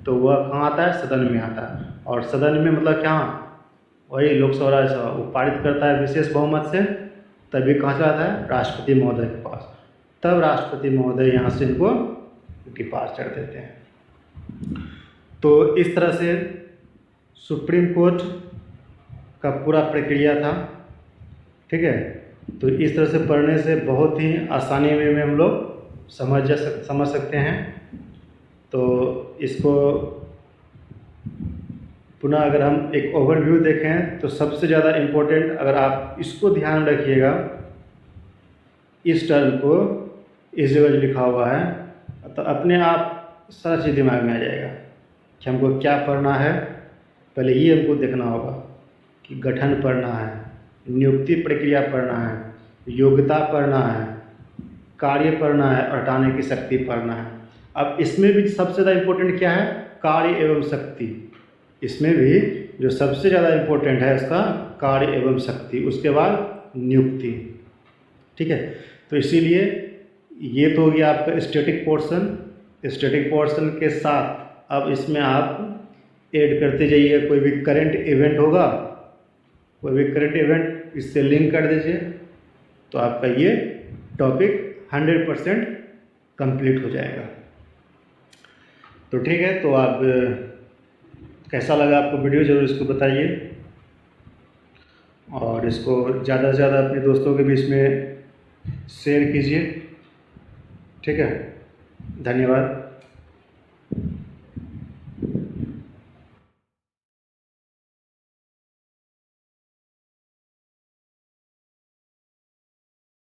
तो वह कहाँ आता है? सदन में आता है। और सदन में मतलब क्या? वही लोकसभा राज्यसभा, वो पारित करता है विशेष बहुमत से, तभी कहाँ से आता है? राष्ट्रपति महोदय के पास। तब राष्ट्रपति महोदय यहाँ से इनको डिपार्चर देते हैं। तो इस तरह से सुप्रीम कोर्ट का पूरा प्रक्रिया था। ठीक है, तो इस तरह से पढ़ने से बहुत ही आसानी में हम लोग समझ सकते हैं। तो इसको पुनः अगर हम एक ओवरव्यू देखें तो सबसे ज़्यादा इम्पोर्टेंट, अगर आप इसको ध्यान रखिएगा, इस टर्म को इस जगह जो लिखा हुआ है, तो अपने आप सारा चीज़ दिमाग में आ जाएगा। कि हमको क्या पढ़ना है। पहले ये हमको देखना होगा कि गठन पढ़ना है, नियुक्ति प्रक्रिया पढ़ना है, योग्यता पढ़ना है, कार्य पढ़ना है और हटाने की शक्ति पढ़ना है। अब इसमें भी सबसे ज़्यादा इम्पोर्टेंट क्या है? कार्य एवं शक्ति। इसमें भी जो सबसे ज़्यादा इम्पोर्टेंट है इसका कार्य एवं शक्ति, उसके बाद नियुक्ति। ठीक है, तो इसीलिए ये तो हो गया आपका स्टैटिक पोर्शन। स्टैटिक पोर्शन के साथ अब इसमें आप ऐड करते जाइए, कोई भी करंट इवेंट होगा, कोई भी करंट इवेंट इससे लिंक कर दीजिए, तो आपका ये टॉपिक 100% कंप्लीट हो जाएगा। तो ठीक है, तो आप कैसा लगा आपको वीडियो ज़रूर इसको बताइए और इसको ज़्यादा से ज़्यादा अपने दोस्तों के बीच में शेयर कीजिए। ठीक है, धन्यवाद।